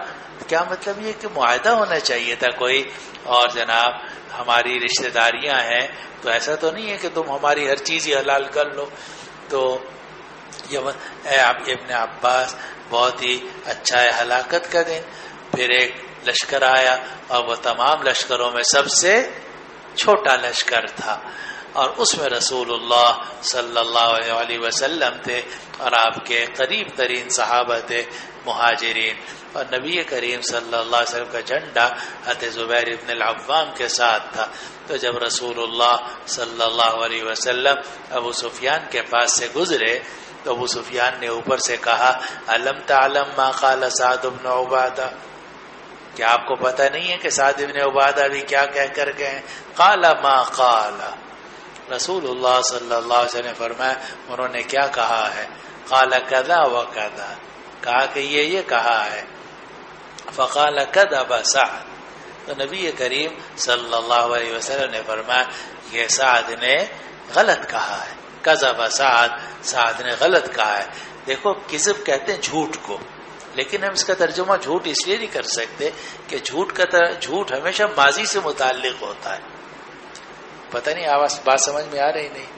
کیا مطلب یہ کہ معاہدہ ہونا چاہیے تھا کوئی، اور جناب ہماری رشتہ داریاں ہیں تو ایسا تو نہیں ہے کہ تم ہماری ہر چیز ہی حلال کر لو. تو یہ ابن عباس بہت ہی اچھا ہے ہلاکت کا دن. پھر ایک لشکر آیا اور وہ تمام لشکروں میں سب سے چھوٹا لشکر تھا، اور اس میں رسول اللہ صلی اللہ علیہ وسلم تھے اور آپ کے قریب ترین صحابہ تھے مہاجرین، اور نبی کریم صلی اللہ علیہ وسلم کا جھنڈا حضرت زبیر ابن العوام کے ساتھ تھا. تو جب رسول اللہ صلی اللہ علیہ وسلم ابو سفیان کے پاس سے گزرے تو ابو سفیان نے اوپر سے کہا الم تعلم ما قال سعد بن عبادہ، کیا آپ کو پتہ نہیں ہے کہ سعد بن عبادہ بھی کیا کہہ کر گئے؟ قال ما قال، رسول اللہ صلی اللہ علیہ وسلم نے فرمایا انہوں نے کیا کہا ہے؟ قال کذا و کذا، کہا کہ یہ کہا ہے۔ فقال کذب سعد، تو نبی کریم صلی اللہ علیہ وسلم نے فرمایا یہ سعد نے غلط کہا ہے، کذب سعد، سعد نے غلط کہا ہے۔ دیکھو کذب کہتے ہیں جھوٹ کو، لیکن ہم اس کا ترجمہ جھوٹ اس لیے نہیں کر سکتے کہ جھوٹ ہمیشہ ماضی سے متعلق ہوتا ہے۔ پتہ نہیں آواز بات سمجھ میں آ رہی نہیں؟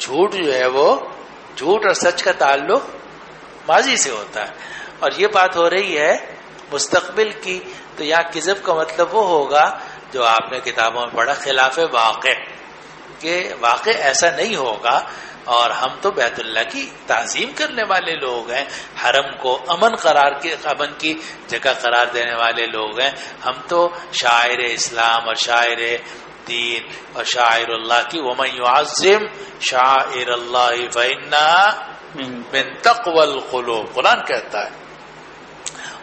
جھوٹ جو ہے وہ جھوٹ اور سچ کا تعلق ماضی سے ہوتا ہے، اور یہ بات ہو رہی ہے مستقبل کی، تو یہاں کذب کا مطلب وہ ہوگا جو آپ نے کتابوں میں پڑھا خلاف واقع، کہ واقع ایسا نہیں ہوگا، اور ہم تو بیت اللہ کی تعظیم کرنے والے لوگ ہیں، حرم کو امن کی جگہ قرار دینے والے لوگ ہیں، ہم تو شاعر اسلام اور شاعر دین اور شاعر اللہ کی وَمَن يُعَظِّمْ شَعَائِرَ اللَّهِ فَإِنَّهَا مِن تَقْوَى الْقُلُوبِ، قرآن کہتا ہے۔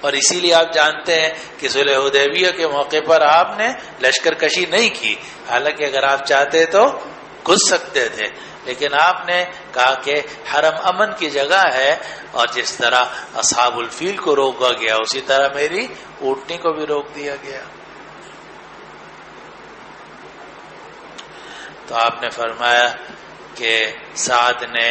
اور اسی لیے آپ جانتے ہیں کہ صلح حدیبیہ کے موقع پر آپ نے لشکر کشی نہیں کی، حالانکہ اگر آپ چاہتے تو گھس سکتے تھے، لیکن آپ نے کہا کہ حرم امن کی جگہ ہے، اور جس طرح اصحاب الفیل کو روکا گیا اسی طرح میری اونٹنی کو بھی روک دیا گیا۔ تو آپ نے فرمایا کہ سعد نے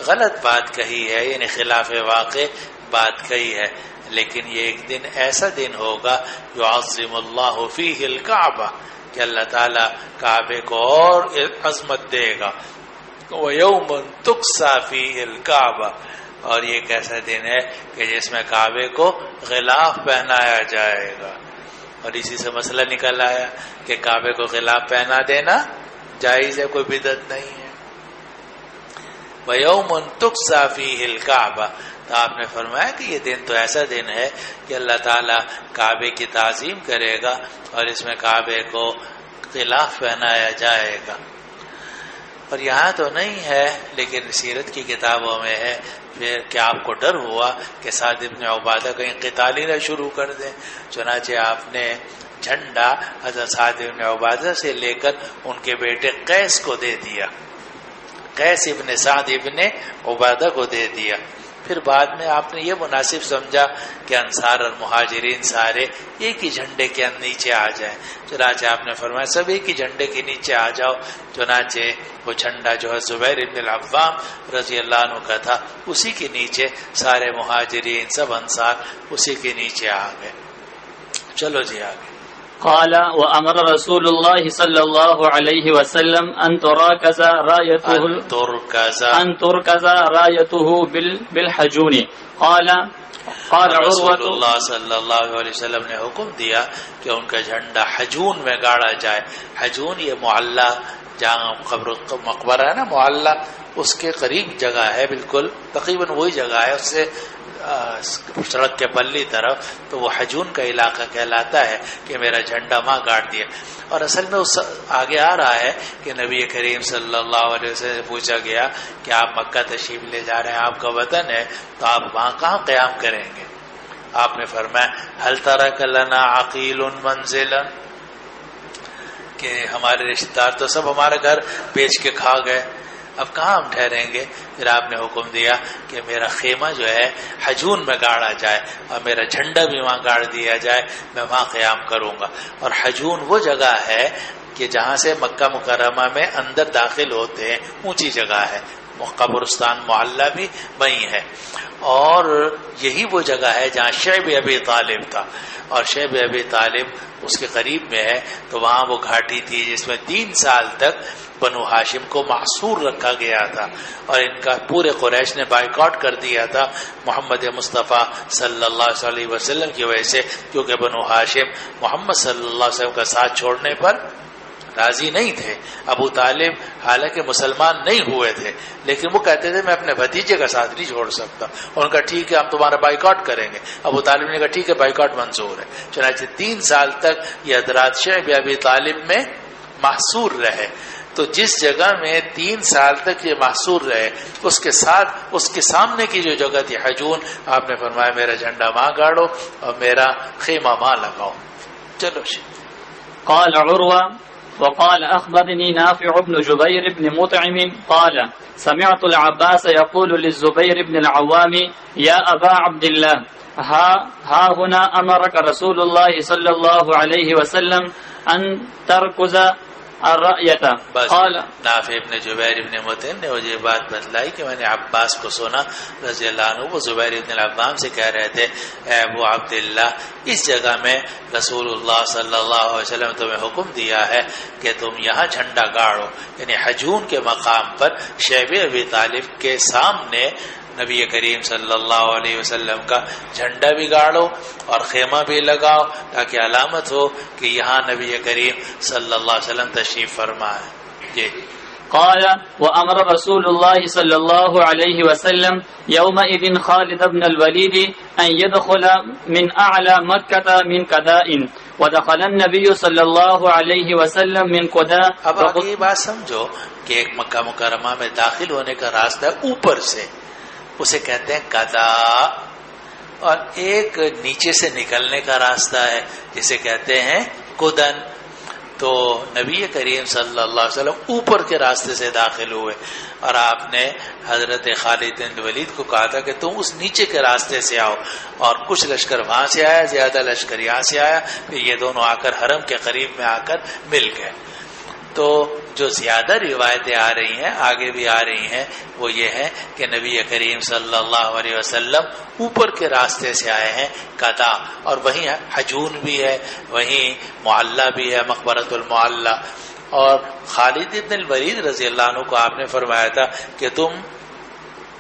غلط بات کہی ہے، یعنی خلاف واقع بات کہی ہے، لیکن یہ ایک دن ایسا دن ہوگا یعظم اللہ فیہ الکعبہ کہ اللہ تعالیٰ کعبے کو اور عظمت دے گا، وَيَوْمٌ تُقْسَى فِيهِ الْكَعْبَةُ، اور یہ ایک ایسا دن ہے کہ جس میں کعبے کو غلاف پہنایا جائے گا۔ اور اسی سے مسئلہ نکل آیا کہ کعبے کو غلاف پہنا دینا جائز ہے، کوئی بدعت نہیں ہے۔ وَيَوْمٌ تُقْسَى فِيهِ الْكَعْبَةُ، تو آپ نے فرمایا کہ یہ دن تو ایسا دن ہے کہ اللہ تعالیٰ کعبے کی تعظیم کرے گا، اور اس میں کعبے کو غلاف پہنایا جائے گا۔ اور یہاں تو نہیں ہے لیکن سیرت کی کتابوں میں ہے۔ پھر کیا آپ کو ڈر ہوا کہ سعد بن عبادہ کہیں قتال نہ شروع کر دیں؟ چنانچہ آپ نے جھنڈا حضرت سعد بن عبادہ سے لے کر ان کے بیٹے قیس کو دے دیا، قیس ابن سعد ابن عبادہ کو دے دیا۔ پھر بعد میں آپ نے یہ مناسب سمجھا کہ انصار اور مہاجرین سارے ایک ہی جھنڈے کے نیچے آ جائیں، چنانچہ آپ نے فرمایا سب ایک ہی جھنڈے کے نیچے آ جاؤ۔ چنانچہ وہ جھنڈا جو ہے زبیر ابن العوام رضی اللہ عنہ کا تھا، اسی کے نیچے سارے مہاجرین سب انصار اسی کے نیچے آ گئے۔ چلو جی آگے۔ قال وأمر رسول الله صلى الله عليه وسلم أن تركز رايته بالحجون قال رسول اللہ صلی اللہ علیہ وسلم نے حکم دیا کہ ان کا جھنڈا حجون میں گاڑا جائے۔ حجون یہ معلّہ جہاں مقبرہ ہے نا، معلّہ اس کے قریب جگہ ہے، بالکل تقریباً وہی جگہ ہے، اس سے سڑک کے پلی طرف، تو وہ حجون کا علاقہ کہلاتا ہے کہ میرا جھنڈا وہاں گاڑ دیا۔ اور اصل میں اس آگے آ رہا ہے کہ نبی کریم صلی اللہ علیہ وسلم سے پوچھا گیا کہ آپ مکہ تشریف لے جا رہے ہیں، آپ کا وطن ہے، تو آپ وہاں کہاں قیام کریں گے؟ آپ نے فرمایا هل ترک لنا عقیل منزلا، کہ ہمارے رشتہ دار تو سب ہمارا گھر بیچ کے کھا گئے، اب کہاں ہم ٹھہریں گے؟ پھر آپ نے حکم دیا کہ میرا خیمہ جو ہے حجون میں گاڑا جائے اور میرا جھنڈا بھی وہاں گاڑ دیا جائے، میں وہاں قیام کروں گا۔ اور حجون وہ جگہ ہے کہ جہاں سے مکہ مکرمہ میں اندر داخل ہوتے ہیں، اونچی جگہ ہے، قبرستان معلّہ بھی وہیں ہے، اور یہی وہ جگہ ہے جہاں شیب ابی طالب تھا، اور شیب ابی طالب اس کے قریب میں ہے۔ تو وہاں وہ گھاٹی تھی جس میں 3 سال تک بنو ہاشم کو محصور رکھا گیا تھا، اور ان کا پورے قریش نے بائیکاٹ کر دیا تھا محمد مصطفیٰ صلی اللہ علیہ وسلم کی وجہ سے، کیونکہ بنو ہاشم محمد صلی اللہ علیہ وسلم کا ساتھ چھوڑنے پر راضی نہیں تھے۔ ابو طالب حالانکہ مسلمان نہیں ہوئے تھے، لیکن وہ کہتے تھے میں اپنے بھتیجے کا ساتھ نہیں چھوڑ سکتا، اور ان کا ٹھیک ہے ہم تمہارا بائیکاٹ کریں گے۔ ابو طالب نے کہا ٹھیک ہے بائیکاٹ منظور ہے۔ چنانچہ 3 سال تک یہ حضرات شیب ابی طالب میں محصور رہے۔ تو جس جگہ میں 3 سال تک یہ محصور رہے اس کے ساتھ اس کے سامنے کی جو جگہ تھی حجون، آپ نے فرمایا میرا جھنڈا وہاں گاڑو اور میرا خیمہ وہاں لگاؤ. چلو قال عروة وقال أخبرني نافع بن جبير بن مطعم قال سمعت العباس يقول للزبير بن العوام يا أبا عبد الله ها هنا أمرك رسول الله صلى الله عليه وسلم أن تركز الرأية. قال نافع ابن جبیر ابن مطعم نے مجھے بات بتلائی کہ میں نے عباس کو سنا رضی اللہ عنہ، وہ زبیر ابن العوام سے کہہ رہے تھے اے ابو عبداللہ اس جگہ میں رسول اللہ صلی اللہ علیہ وسلم نے تمہیں حکم دیا ہے کہ تم یہاں جھنڈا گاڑو، یعنی حجون کے مقام پر شیب ابی طالب کے سامنے نبی کریم صلی اللہ علیہ وسلم کا جھنڈا بھی گاڑو اور خیمہ بھی لگاؤ تاکہ علامت ہو کہ یہاں نبی کریم صلی اللہ علیہ وسلم تشریف فرما ہے. جی. قال وأمر رسول الله صلى الله عليه وسلم يومئذ خالد بن الوليد أن يدخل من أعلى مكة من قداء ودخل النبي صلى الله عليه وسلم من قداء. اب آپ یہ بات سمجھو کہ ایک مکہ مکرمہ میں داخل ہونے کا راستہ اوپر سے اسے کہتے ہیں قدا، اور ایک نیچے سے نکلنے کا راستہ ہے جسے کہتے ہیں قدن. تو نبی کریم صلی اللہ علیہ وسلم اوپر کے راستے سے داخل ہوئے اور آپ نے حضرت خالد بن ولید کو کہا تھا کہ تم اس نیچے کے راستے سے آؤ، اور کچھ لشکر وہاں سے آیا، زیادہ لشکر یہاں سے آیا، پھر یہ دونوں آ کر حرم کے قریب میں آ کر مل گئے. تو جو زیادہ روایتیں آ رہی ہیں آگے بھی آ رہی ہیں وہ یہ ہے کہ نبی کریم صلی اللہ علیہ وسلم اوپر کے راستے سے آئے ہیں قدا، اور وہیں حجون بھی ہے، وہیں معلّہ بھی ہے مقبرۃ المعلّہ. اور خالد بن الولید رضی اللہ عنہ کو آپ نے فرمایا تھا کہ تم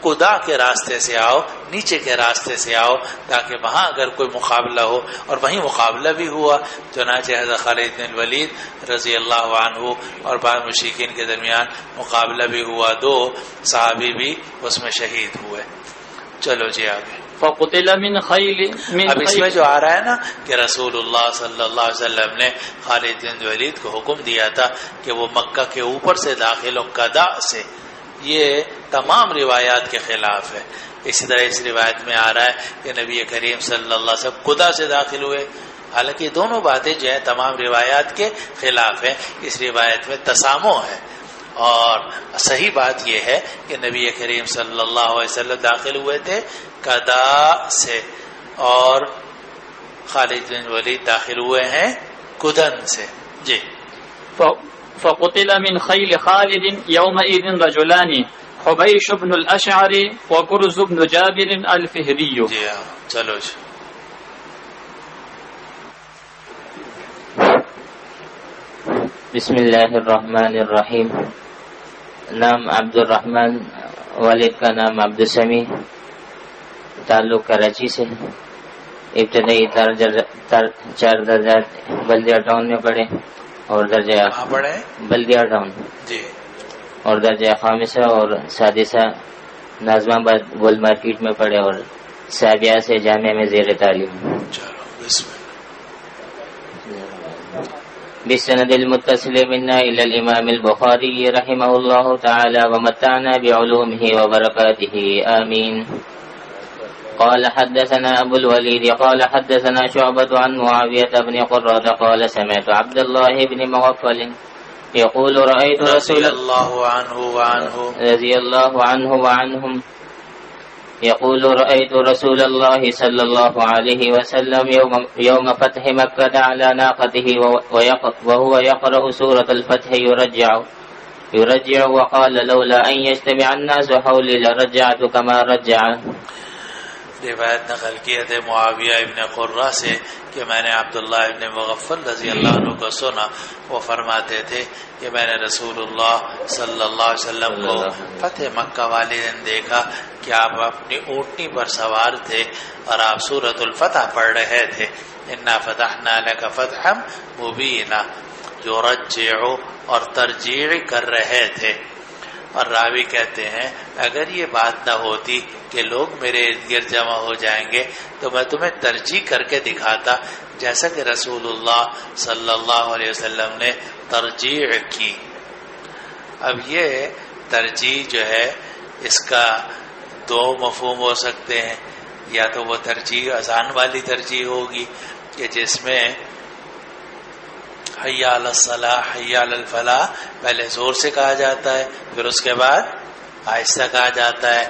قدا کے راستے سے آؤ، نیچے کے راستے سے آؤ تاکہ وہاں اگر کوئی مقابلہ ہو، اور وہیں مقابلہ بھی ہوا. چنانچہ حضرت خالد بن الولید رضی اللہ عنہ اور بعض مشرکین کے درمیان مقابلہ بھی ہوا، 2 صحابی بھی اس میں شہید ہوئے. چلو جی آگے. فقتل من خیل اب اس میں جو آ رہا ہے نا کہ رسول اللہ صلی اللہ علیہ وسلم نے خالد بن ولید کو حکم دیا تھا کہ وہ مکہ کے اوپر سے داخل ہو قدا سے، یہ تمام روایات کے خلاف ہے. اسی طرح اس روایت میں آ رہا ہے کہ نبی کریم صلی اللہ علیہ وسلم قدا سے داخل ہوئے، حالانکہ دونوں باتیں جو ہیں تمام روایات کے خلاف ہیں. اس روایت میں تسامح ہے، اور صحیح بات یہ ہے کہ نبی کریم صلی اللہ علیہ وسلم داخل ہوئے تھے قدا سے، اور خالد بن ولید داخل ہوئے ہیں قدن سے. جی. فقتل من خيل خالد يومئذ رجلان حبيش بن الأشعر وكرز بن جابر الفهري. جی ہاں چلو جی. بسم اللہ الرحمن الرحیم. نام عبد الرحمن، والد کا نام عبد السمیع، تعلق کراچی سے. ابتدائی 4 درجات بلدیہ ٹاؤن میں پڑھے اور درجہ بلدیہ ٹاؤن جی، اور درجہ خامسہ اور سادسہ ناظم آباد گول مارکیٹ میں پڑھے، اور سابعہ سے جامعہ میں زیر تعلیم. بسند المتصل منا إلى الإمام البخاري رحمه الله تعالى ومتعنا بعلومه وبركاته آمين. قال حدثنا أبو الوليد قال حدثنا شعبة عن معاوية بن قرة قال سمعت عبد الله بن مغفل يقول رأيت رسول الله رضي الله عنه وعنهم يقول رأيت رسول الله صلى الله عليه وسلم يوم فتح مكة على ناقته وهو يقرأ سورة الفتح يرجع وقال لولا أن يجتمع الناس حولي لرجعت كما رجع. روایت نقل کی ہے معاویہ ابن قرہ سے کہ میں نے عبداللہ ابن مغفل رضی اللہ عنہ کو سنا، وہ فرماتے تھے کہ میں نے رسول اللہ صلی اللہ علیہ وسلم کو فتح مکہ والے دن دیکھا کہ آپ اپنی اونٹنی پر سوار تھے اور آپ سورۃ الفتح پڑھ رہے تھے. انا فتحنا لک فتحا مبینا، یرجع اور ترجیع کر رہے تھے. اور راوی کہتے ہیں اگر یہ بات نہ ہوتی کہ لوگ میرے ارد گرد جمع ہو جائیں گے تو میں تمہیں ترجیح کر کے دکھاتا، جیسا کہ رسول اللہ صلی اللہ علیہ وسلم نے ترجیح کی. اب یہ ترجیح جو ہے اس کا دو مفہوم ہو سکتے ہیں. یا تو وہ ترجیح اذان والی ترجیح ہوگی کہ جس میں حی علی الصلاح حی علی الفلاح پہلے زور سے کہا جاتا ہے، پھر اس کے بعد آہستہ کہا جاتا ہے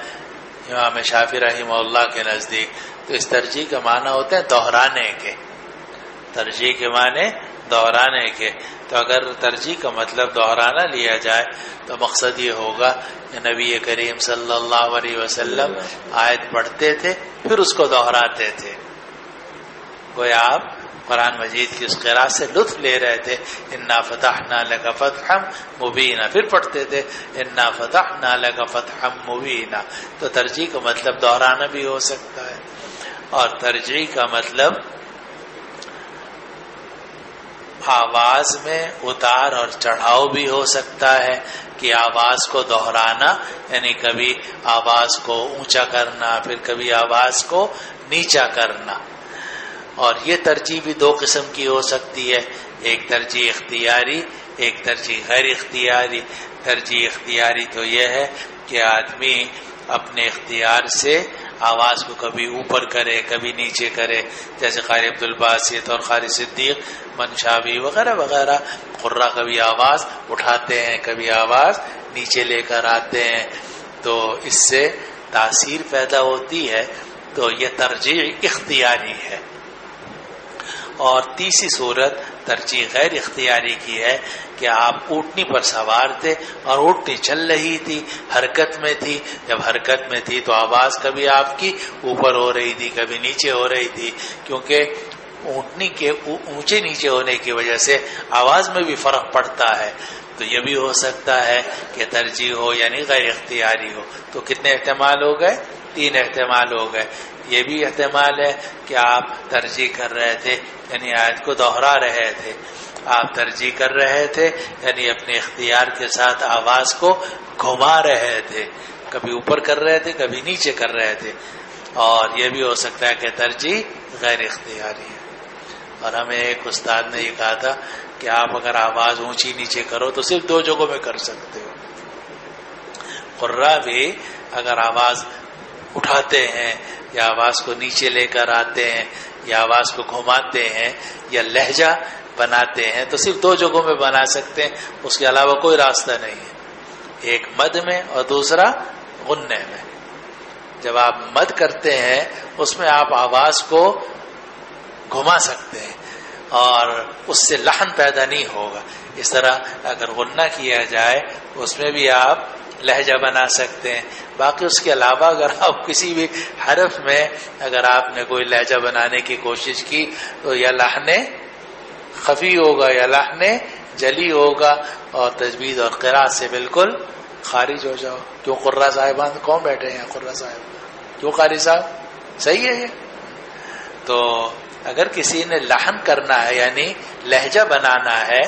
امام شافعی رحمہ اللہ کے نزدیک. تو اس ترجیح کا معنی ہوتے ہیں دہرانے کے، ترجیح کے معنی دہرانے کے. تو اگر ترجیح کا مطلب دہرانا لیا جائے تو مقصد یہ ہوگا کہ نبی کریم صلی اللہ علیہ وسلم آیت پڑھتے تھے پھر اس کو دہراتے تھے. گویا آپ قرآن مجید کی اس قراءت سے لطف لے رہے تھے. انا فتحنا لک فتحا مبینا، پھر پڑھتے تھے انا فتحنا لک فتحا مبینا. تو ترجیح کا مطلب دہرانا بھی ہو سکتا ہے، اور ترجیح کا مطلب آواز میں اتار اور چڑھاؤ بھی ہو سکتا ہے کہ آواز کو دہرانا، یعنی کبھی آواز کو اونچا کرنا پھر کبھی آواز کو نیچا کرنا. اور یہ ترجیح بھی دو قسم کی ہو سکتی ہے، ایک ترجیح اختیاری، ایک ترجیح غیر اختیاری. ترجیح اختیاری تو یہ ہے کہ آدمی اپنے اختیار سے آواز کو کبھی اوپر کرے کبھی نیچے کرے، جیسے قاری عبدالباسط اور قاری صدیق منشاوی وغیرہ وغیرہ. قراء کبھی آواز اٹھاتے ہیں کبھی آواز نیچے لے کر آتے ہیں، تو اس سے تاثیر پیدا ہوتی ہے. تو یہ ترجیح اختیاری ہے. اور تیسری صورت ترجیح غیر اختیاری کی ہے کہ آپ اونٹنی پر سوار تھے اور اونٹنی چل رہی تھی، حرکت میں تھی. جب حرکت میں تھی تو آواز کبھی آپ کی اوپر ہو رہی تھی کبھی نیچے ہو رہی تھی، کیونکہ اونٹنی کے اونچے نیچے ہونے کی وجہ سے آواز میں بھی فرق پڑتا ہے. تو یہ بھی ہو سکتا ہے کہ ترجیح ہو یعنی غیر اختیاری ہو. تو کتنے احتمال ہو گئے؟ 3 احتمال ہو گئے. یہ بھی احتمال ہے کہ آپ ترجیح کر رہے تھے یعنی آیت کو دہرا رہے تھے، آپ ترجیح کر رہے تھے یعنی اپنے اختیار کے ساتھ آواز کو گھما رہے تھے، کبھی اوپر کر رہے تھے کبھی نیچے کر رہے تھے. اور یہ بھی ہو سکتا ہے کہ ترجیح غیر اختیاری ہے. اور ہمیں ایک استاد نے یہ کہا تھا کہ آپ اگر آواز اونچی نیچے کرو تو صرف 2 جگہوں میں کر سکتے ہو. قراء بھی اگر آواز اٹھاتے ہیں یا آواز کو نیچے لے کر آتے ہیں یا آواز کو گھماتے ہیں یا لہجہ بناتے ہیں تو صرف 2 جگہوں میں بنا سکتے ہیں، اس کے علاوہ کوئی راستہ نہیں ہے. ایک مد میں اور دوسرا غننے میں. جب آپ مد کرتے ہیں اس میں آپ آواز کو گھما سکتے ہیں اور اس سے لحن پیدا نہیں ہوگا. اس طرح اگر غنہ کیا جائے اس میں بھی آپ لہجہ بنا سکتے ہیں. باقی اس کے علاوہ اگر آپ کسی بھی حرف میں اگر آپ نے کوئی لہجہ بنانے کی کوشش کی تو یا لحن خفی ہوگا یا لحن جلی ہوگا اور تجوید اور قراءت سے بالکل خارج ہو جاؤ. کیوں قراء صاحبان کون بیٹھے ہیں؟ قراء صاحب کیوں قاری صاحب صحیح ہے یہ. تو اگر کسی نے لحن کرنا ہے یعنی لہجہ بنانا ہے،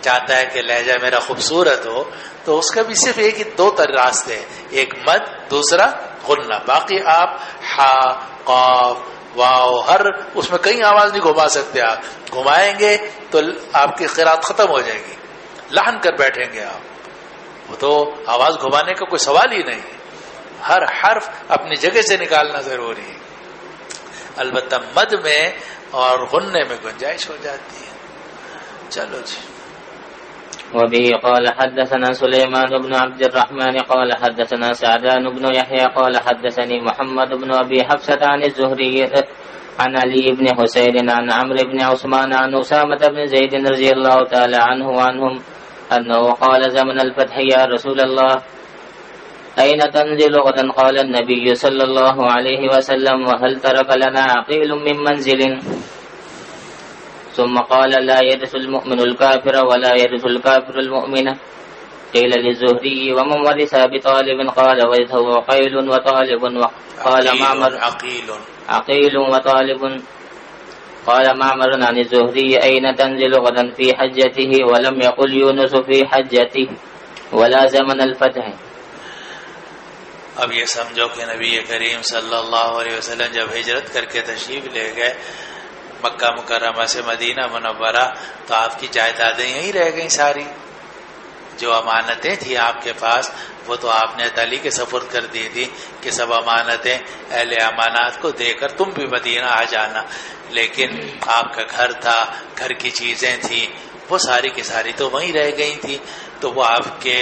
چاہتا ہے کہ لہجہ میرا خوبصورت ہو، تو اس کا بھی صرف ایک ہی 2 راستے ہیں، ایک مد دوسرا غنہ. باقی آپ ہا قاف واو ہر اس میں کئی آواز نہیں گھما سکتے. آپ گھمائیں گے تو آپ کی قرات ختم ہو جائے گی، لحن کر بیٹھیں گے آپ. وہ تو آواز گھمانے کا کوئی سوال ہی نہیں ہے. ہر حرف اپنی جگہ سے نکالنا ضروری ہے. البتہ مد میں اور غننے میں گنجائش ہو جاتی ہے. چلو جی. وبه قال حدثنا سليمان بن عبد الرحمن قال حدثنا سعدان بن يحيى قال حدثني محمد بن أبي حفصة عن الزهري عن علي بن حسين عن عمرو بن عثمان عن أسامة بن زيد رضي الله تعالى عنه وعنهم أنه قال زمن الفتح يا رسول الله أين تنزل غدا؟ قال النبي صلى الله عليه وسلم وهل ترك لنا عقيل من منزل؟ ثم قال لا يرث المؤمن الكافر ولا يرث الكافر المؤمن. قيل للزهري ومن ورث بطالب؟ قال ورثه عقيل وطالب. قال معمر عقيل وطالب. قال معمر عن الزهري أين تنزل غدا؟ في حجته. ولم يقل يونس في حجته ولا زمن الفتح. اب یہ سمجھو کہ نبی کریم صلی اللہ علیہ وسلم جب ہجرت کر کے تشریف لے گئے مکہ مکرمہ سے مدینہ منورہ تو آپ کی جائیدادیں یہیں رہ گئیں ساری. جو امانتیں تھیں آپ کے پاس وہ تو آپ نے علی کے سپرد کر دی تھی کہ سب امانتیں اہل امانات کو دے کر تم بھی مدینہ آ جانا، لیکن آپ کا گھر تھا، گھر کی چیزیں تھیں، وہ ساری کی ساری تو وہیں رہ گئی تھی، تو وہ آپ کے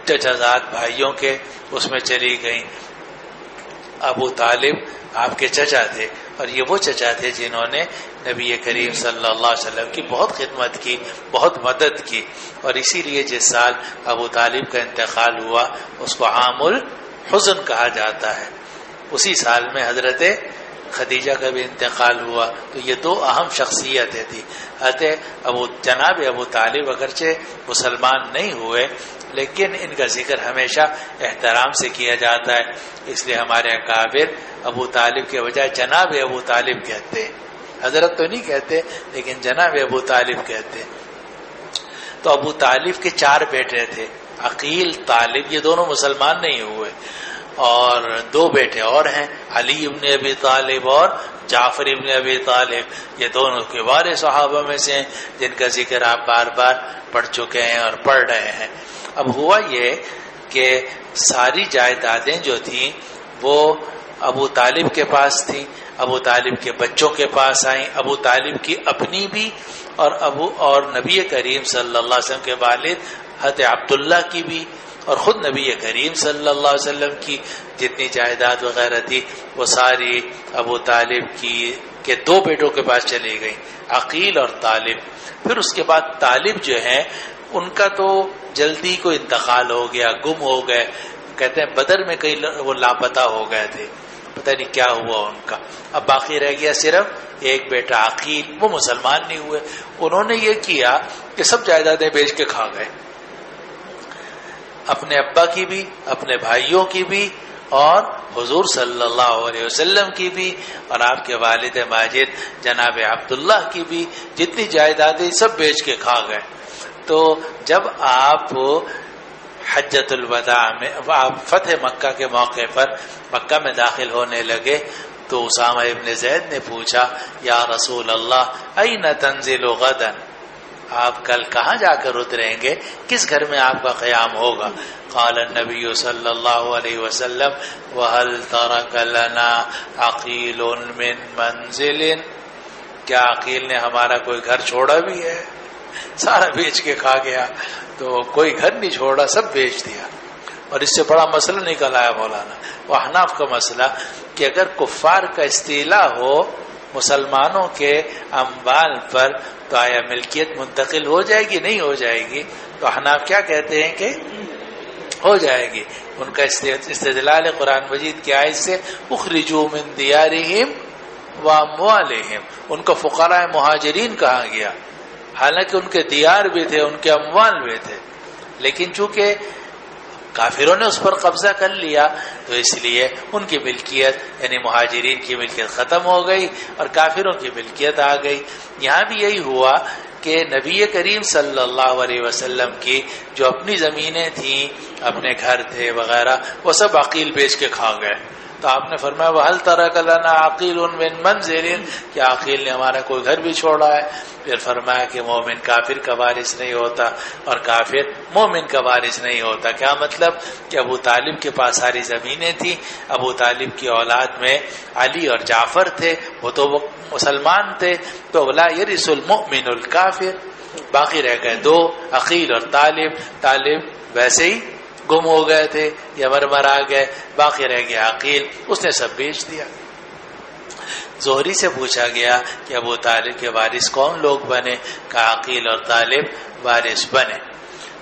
چچا زاد بھائیوں کے اس میں چلی گئیں۔ ابو طالب آپ کے چچا تھے، اور یہ وہ چچا تھے جنہوں نے نبی کریم صلی اللہ علیہ وسلم کی بہت خدمت کی، بہت مدد کی، اور اسی لیے جس سال ابو طالب کا انتقال ہوا اس کو عام الحزن کہا جاتا ہے۔ اسی سال میں حضرت خدیجہ کا بھی انتقال ہوا، تو یہ دو اہم شخصیتیں تھیں۔ جناب ابو طالب اگرچہ مسلمان نہیں ہوئے لیکن ان کا ذکر ہمیشہ احترام سے کیا جاتا ہے، اس لیے ہمارے اکابر ابو طالب کے بجائے جناب ابو طالب کہتے ہیں، حضرت تو نہیں کہتے لیکن جناب ابو طالب کہتے ہیں۔ تو ابو طالب کے 4 بیٹے تھے، عقیل، طالب، یہ دونوں مسلمان نہیں ہوئے، اور 2 بیٹے اور ہیں، علی ابن ابی طالب اور جعفر ابن ابی طالب، یہ دونوں کبار صحابہ میں سے ہیں جن کا ذکر آپ بار بار پڑھ چکے ہیں اور پڑھ رہے ہیں۔ اب ہوا یہ کہ ساری جائیدادیں جو تھیں وہ ابو طالب کے پاس تھیں، ابو طالب کے بچوں کے پاس آئیں، ابو طالب کی اپنی بھی اور نبی کریم صلی اللہ علیہ وسلم کے والد حضرت عبداللہ کی بھی، اور خود نبی کریم صلی اللہ علیہ وسلم کی جتنی جائیداد وغیرہ تھی وہ ساری ابو طالب کے 2 بیٹوں کے پاس چلی گئی، عقیل اور طالب۔ پھر اس کے بعد طالب جو ہیں ان کا تو جلدی کو انتقال ہو گیا، گم ہو گئے، کہتے ہیں بدر میں کئی وہ لاپتہ ہو گئے تھے، پتہ نہیں کیا ہوا ان کا۔ اب باقی رہ گیا صرف ایک بیٹا عقیل، وہ مسلمان نہیں ہوئے، انہوں نے یہ کیا کہ سب جائیدادیں بیچ کے کھا گئے، اپنے ابا کی بھی، اپنے بھائیوں کی بھی، اور حضور صلی اللہ علیہ وسلم کی بھی، اور آپ کے والد ماجد جناب عبداللہ کی بھی، جتنی جائیدادیں سب بیچ کے کھا گئے۔ تو جب آپ حجۃ الوداع میں، آپ فتح مکہ کے موقع پر مکہ میں داخل ہونے لگے تو اسامہ ابن زید نے پوچھا، یا رسول اللہ این تنزل غدا، آپ کل کہاں جا کر اتریں گے، کس گھر میں آپ کا قیام ہوگا؟ قال النبی صلی اللہ علیہ وسلم وهل ترک لنا عقیل من منزل، کیا عقیل نے ہمارا کوئی گھر چھوڑا بھی ہے؟ سارا بیچ کے کھا گیا، تو کوئی گھر نہیں چھوڑا، سب بیچ دیا۔ اور اس سے بڑا مسئلہ نکل آیا مولانا، وہ احناف کا مسئلہ کہ اگر کفار کا استیلاء ہو مسلمانوں کے اموال پر تو آیا ملکیت منتقل ہو جائے گی؟ نہیں ہو جائے گی؟ تو احناف کیا کہتے ہیں کہ ہو جائے گی۔ ان کا استدلال قرآن مجید کی آیت سے اخرجوا من دیارہم واموالہم، ان کو فقراء مہاجرین کہا گیا، حالانکہ ان کے دیار بھی تھے، ان کے اموال بھی تھے، لیکن چونکہ کافروں نے اس پر قبضہ کر لیا تو اس لیے ان کی ملکیت یعنی مہاجرین کی ملکیت ختم ہو گئی اور کافروں کی ملکیت آ گئی۔ یہاں بھی یہی ہوا کہ نبی کریم صلی اللہ علیہ وسلم کی جو اپنی زمینیں تھیں، اپنے گھر تھے وغیرہ، وہ سب عقیل بیچ کے کھا گئے۔ تو آپ نے فرمایا وَهَلْ تَرَكَ لَنَا عَقِيلٌ مِّن مَنزِلٍ، کہ عقیل نے ہمارا کوئی گھر بھی چھوڑا ہے؟ پھر فرمایا کہ مومن کافر کا وارث نہیں ہوتا اور کافر مومن کا وارث نہیں ہوتا۔ کیا مطلب؟ کہ ابو طالب کے پاس ساری زمینیں تھیں، ابو طالب کی اولاد میں علی اور جعفر تھے، وہ تو مسلمان تھے، تو لا یرث المؤمن الکافر، باقی رہ گئے 2، عقیل اور طالب۔ طالب ویسے ہی گم ہو گئے تھے یا مرا گئے، باقی رہ گیا عقیل، اس نے سب بیچ دیا۔ زہری سے پوچھا گیا کہ ابو طالب کے وارث کون لوگ بنے؟ کہا عقیل اور طالب وارث بنے۔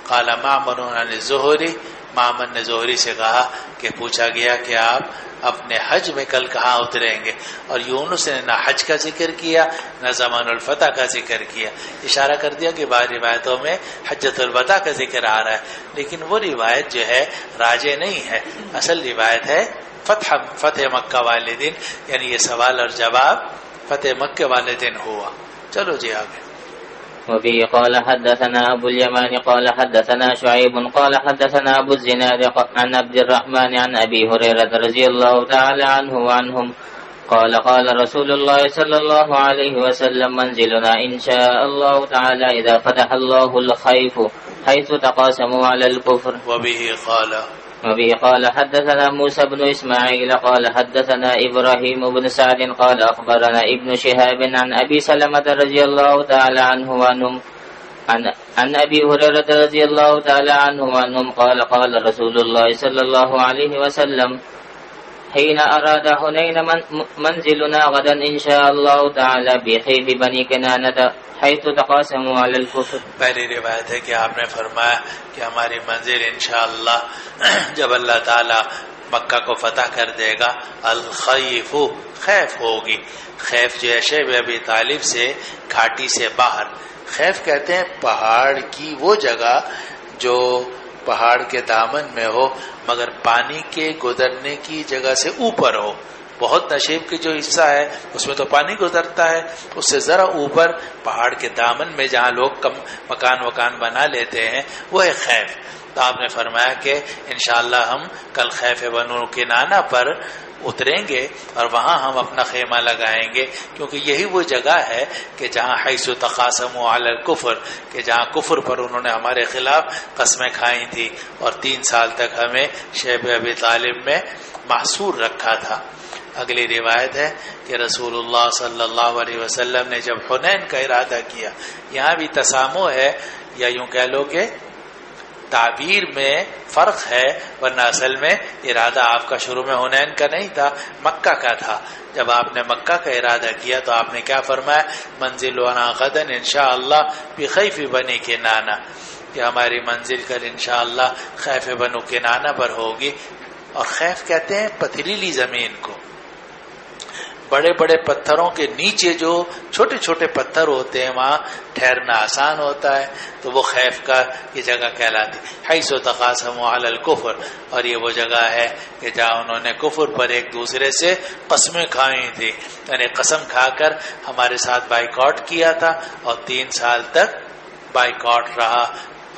قال معمر عن الزہری، معمر نے زہری سے کہا کہ پوچھا گیا کہ آپ اپنے حج میں کل کہاں اتریں گے، اور یونس نے نہ حج کا ذکر کیا نہ زمان الفتح کا ذکر کیا، اشارہ کر دیا کہ بعض روایتوں میں حجۃ الوداع کا ذکر آ رہا ہے، لیکن وہ روایت جو ہے راجع نہیں ہے، اصل روایت ہے فتح مکہ والے دن، یعنی یہ سوال اور جواب فتح مکہ والے دن ہوا۔ چلو جی آگے۔ وبه قال حدثنا أبو اليمان قال حدثنا شعيب قال حدثنا أبو الزناد عن عبد الرحمن عن أبي هريرة رضي الله تعالى عنه وعنهم قال قال رسول الله صلى الله عليه وسلم منزلنا إن شاء الله تعالى إذا فتح الله الخيف حيث تقاسموا على الكفر. وبه قال حدثنا موسى بن إسماعيل قال حدثنا إبراهيم بن سعد قال أخبرنا ابن شهاب عن أبي سلمة رضي الله تعالى عنه وعنهم عن أبي هريرة رضي الله تعالى عنه وعنهم قال قال رسول الله صلى الله عليه وسلم حين أراد حنين منزلنا غدا إن شاء الله تعالى بخيف بني كنانة حيث تقاسموا على الكفر. پہلی روایت ہے کہ آپ نے فرمایا کہ ہماری منزل انشاءاللہ جب اللہ تعالی مکہ کو فتح کر دے گا الخیف خیف ہوگی. خیف جو ہے شیب ابی طالب سے گھاٹی سے باہر. خیف کہتے ہیں پہاڑ کی وہ جگہ جو پہاڑ کے دامن میں ہو مگر پانی کے گزرنے کی جگہ سے اوپر ہو. بہت نشیب کی جو حصہ ہے اس میں تو پانی گزرتا ہے، اس سے ذرا اوپر پہاڑ کے دامن میں جہاں لوگ کم مکان بنا لیتے ہیں وہ ہے خیف. تو آپ نے فرمایا کہ انشاءاللہ ہم کل خیف بنو کنانہ پر اتریں گے اور وہاں ہم اپنا خیمہ لگائیں گے، کیونکہ یہی وہ جگہ ہے کہ جہاں حیث تقاسموا علی الکفر، کہ جہاں کفر پر انہوں نے ہمارے خلاف قسمیں کھائی تھی اور 3 سال تک ہمیں شیب ابی طالب میں محصور رکھا تھا. اگلی روایت ہے کہ رسول اللہ صلی اللہ علیہ وسلم نے جب حنین کا ارادہ کیا، یہاں بھی تسامح ہے یا یوں کہہ لو کہ تعبیر میں فرق ہے، ورنہ اصل میں ارادہ آپ کا شروع میں حنین کا نہیں تھا، مکہ کا تھا. جب آپ نے مکہ کا ارادہ کیا تو آپ نے کیا فرمایا؟ منزلنا غدا انشاءاللہ بخیف بنی کنانہ، کہ ہماری منزل کل انشاءاللہ خیف بنو کنانہ پر ہوگی. اور خیف کہتے ہیں پتھریلی زمین کو، بڑے بڑے پتھروں کے نیچے جو چھوٹے چھوٹے پتھر ہوتے ہیں وہاں ٹھہرنا آسان ہوتا ہے، تو وہ خیف کا یہ جگہ کہلاتی. حیث تقاسموا علی الکفر، اور یہ وہ جگہ ہے کہ جہاں انہوں نے کفر پر ایک دوسرے سے قسمیں کھائی تھی، یعنی قسم کھا کر ہمارے ساتھ بائیکاٹ کیا تھا اور 3 سال تک بائیکاٹ رہا.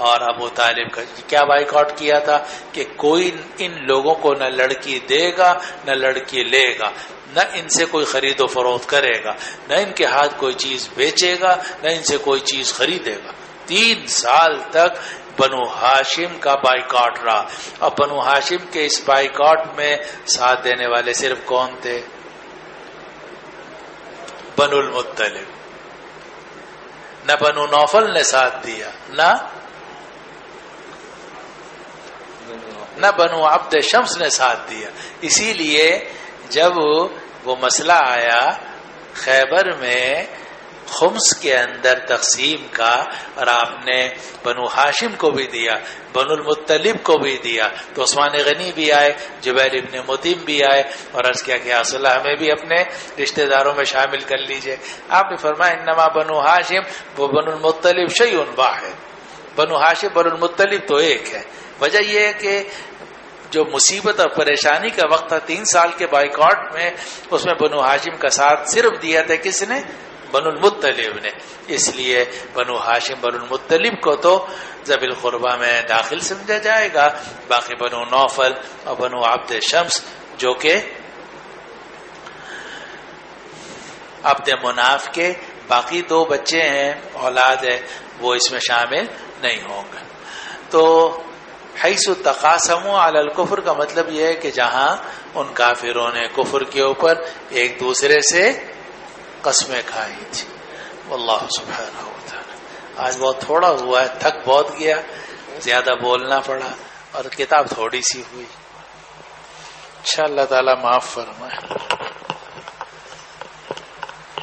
اور ابو طالب کا کیا بائیکاٹ کیا تھا کہ کوئی ان لوگوں کو نہ لڑکی دے گا نہ لڑکی لے گا، نہ ان سے کوئی خرید و فروخت کرے گا، نہ ان کے ہاتھ کوئی چیز بیچے گا، نہ ان سے کوئی چیز خریدے گا. 3 سال تک بنو ہاشم کا بائیکاٹ رہا. اور بنو ہاشم کے اس بائیکاٹ میں ساتھ دینے والے صرف کون تھے؟ بنو المطلب. نہ بنو نوفل نے ساتھ دیا، نہ بنو عبد شمس نے ساتھ دیا. اسی لیے جب وہ مسئلہ آیا خیبر میں خمس کے اندر تقسیم کا، اور آپ نے بنو ہاشم کو بھی دیا، بنو المطلب کو بھی دیا، تو عثمان غنی بھی آئے، جبیر ابن مطعم بھی آئے اور عرض کیا کہ رسول اللہ ہمیں بھی اپنے رشتہ داروں میں شامل کر لیجئے. آپ نے فرمایا انما بنو ہاشم وہ بنو المطلب شیء واحد. بنو ہاشم بنو المطلب تو ایک ہے. وجہ یہ ہے کہ جو مصیبت اور پریشانی کا وقت تھا 3 سال کے بائیکاٹ میں، اس میں بنو ہاشم کا ساتھ صرف دیا تھا کس نے؟ بنو المطلب نے. اس لیے بنو ہاشم بنو المطلب کو تو ذوی القربہ میں داخل سمجھا جائے گا. باقی بنو نوفل اور بنو عبد شمس جو کہ عبد مناف کے باقی 2 بچے ہیں، اولاد ہے، وہ اس میں شامل نہیں ہوں گے. تو حیث تقاسموا علی الکفر کا مطلب یہ ہے کہ جہاں ان کافروں نے کفر کے اوپر ایک دوسرے سے قسمیں کھائی تھی. واللہ سبحانہ وتعالی. آج بہت تھوڑا ہوا ہے، تھک بہت گیا، زیادہ بولنا پڑا اور کتاب تھوڑی سی ہوئی. انشاءاللہ تعالی معاف فرمائے.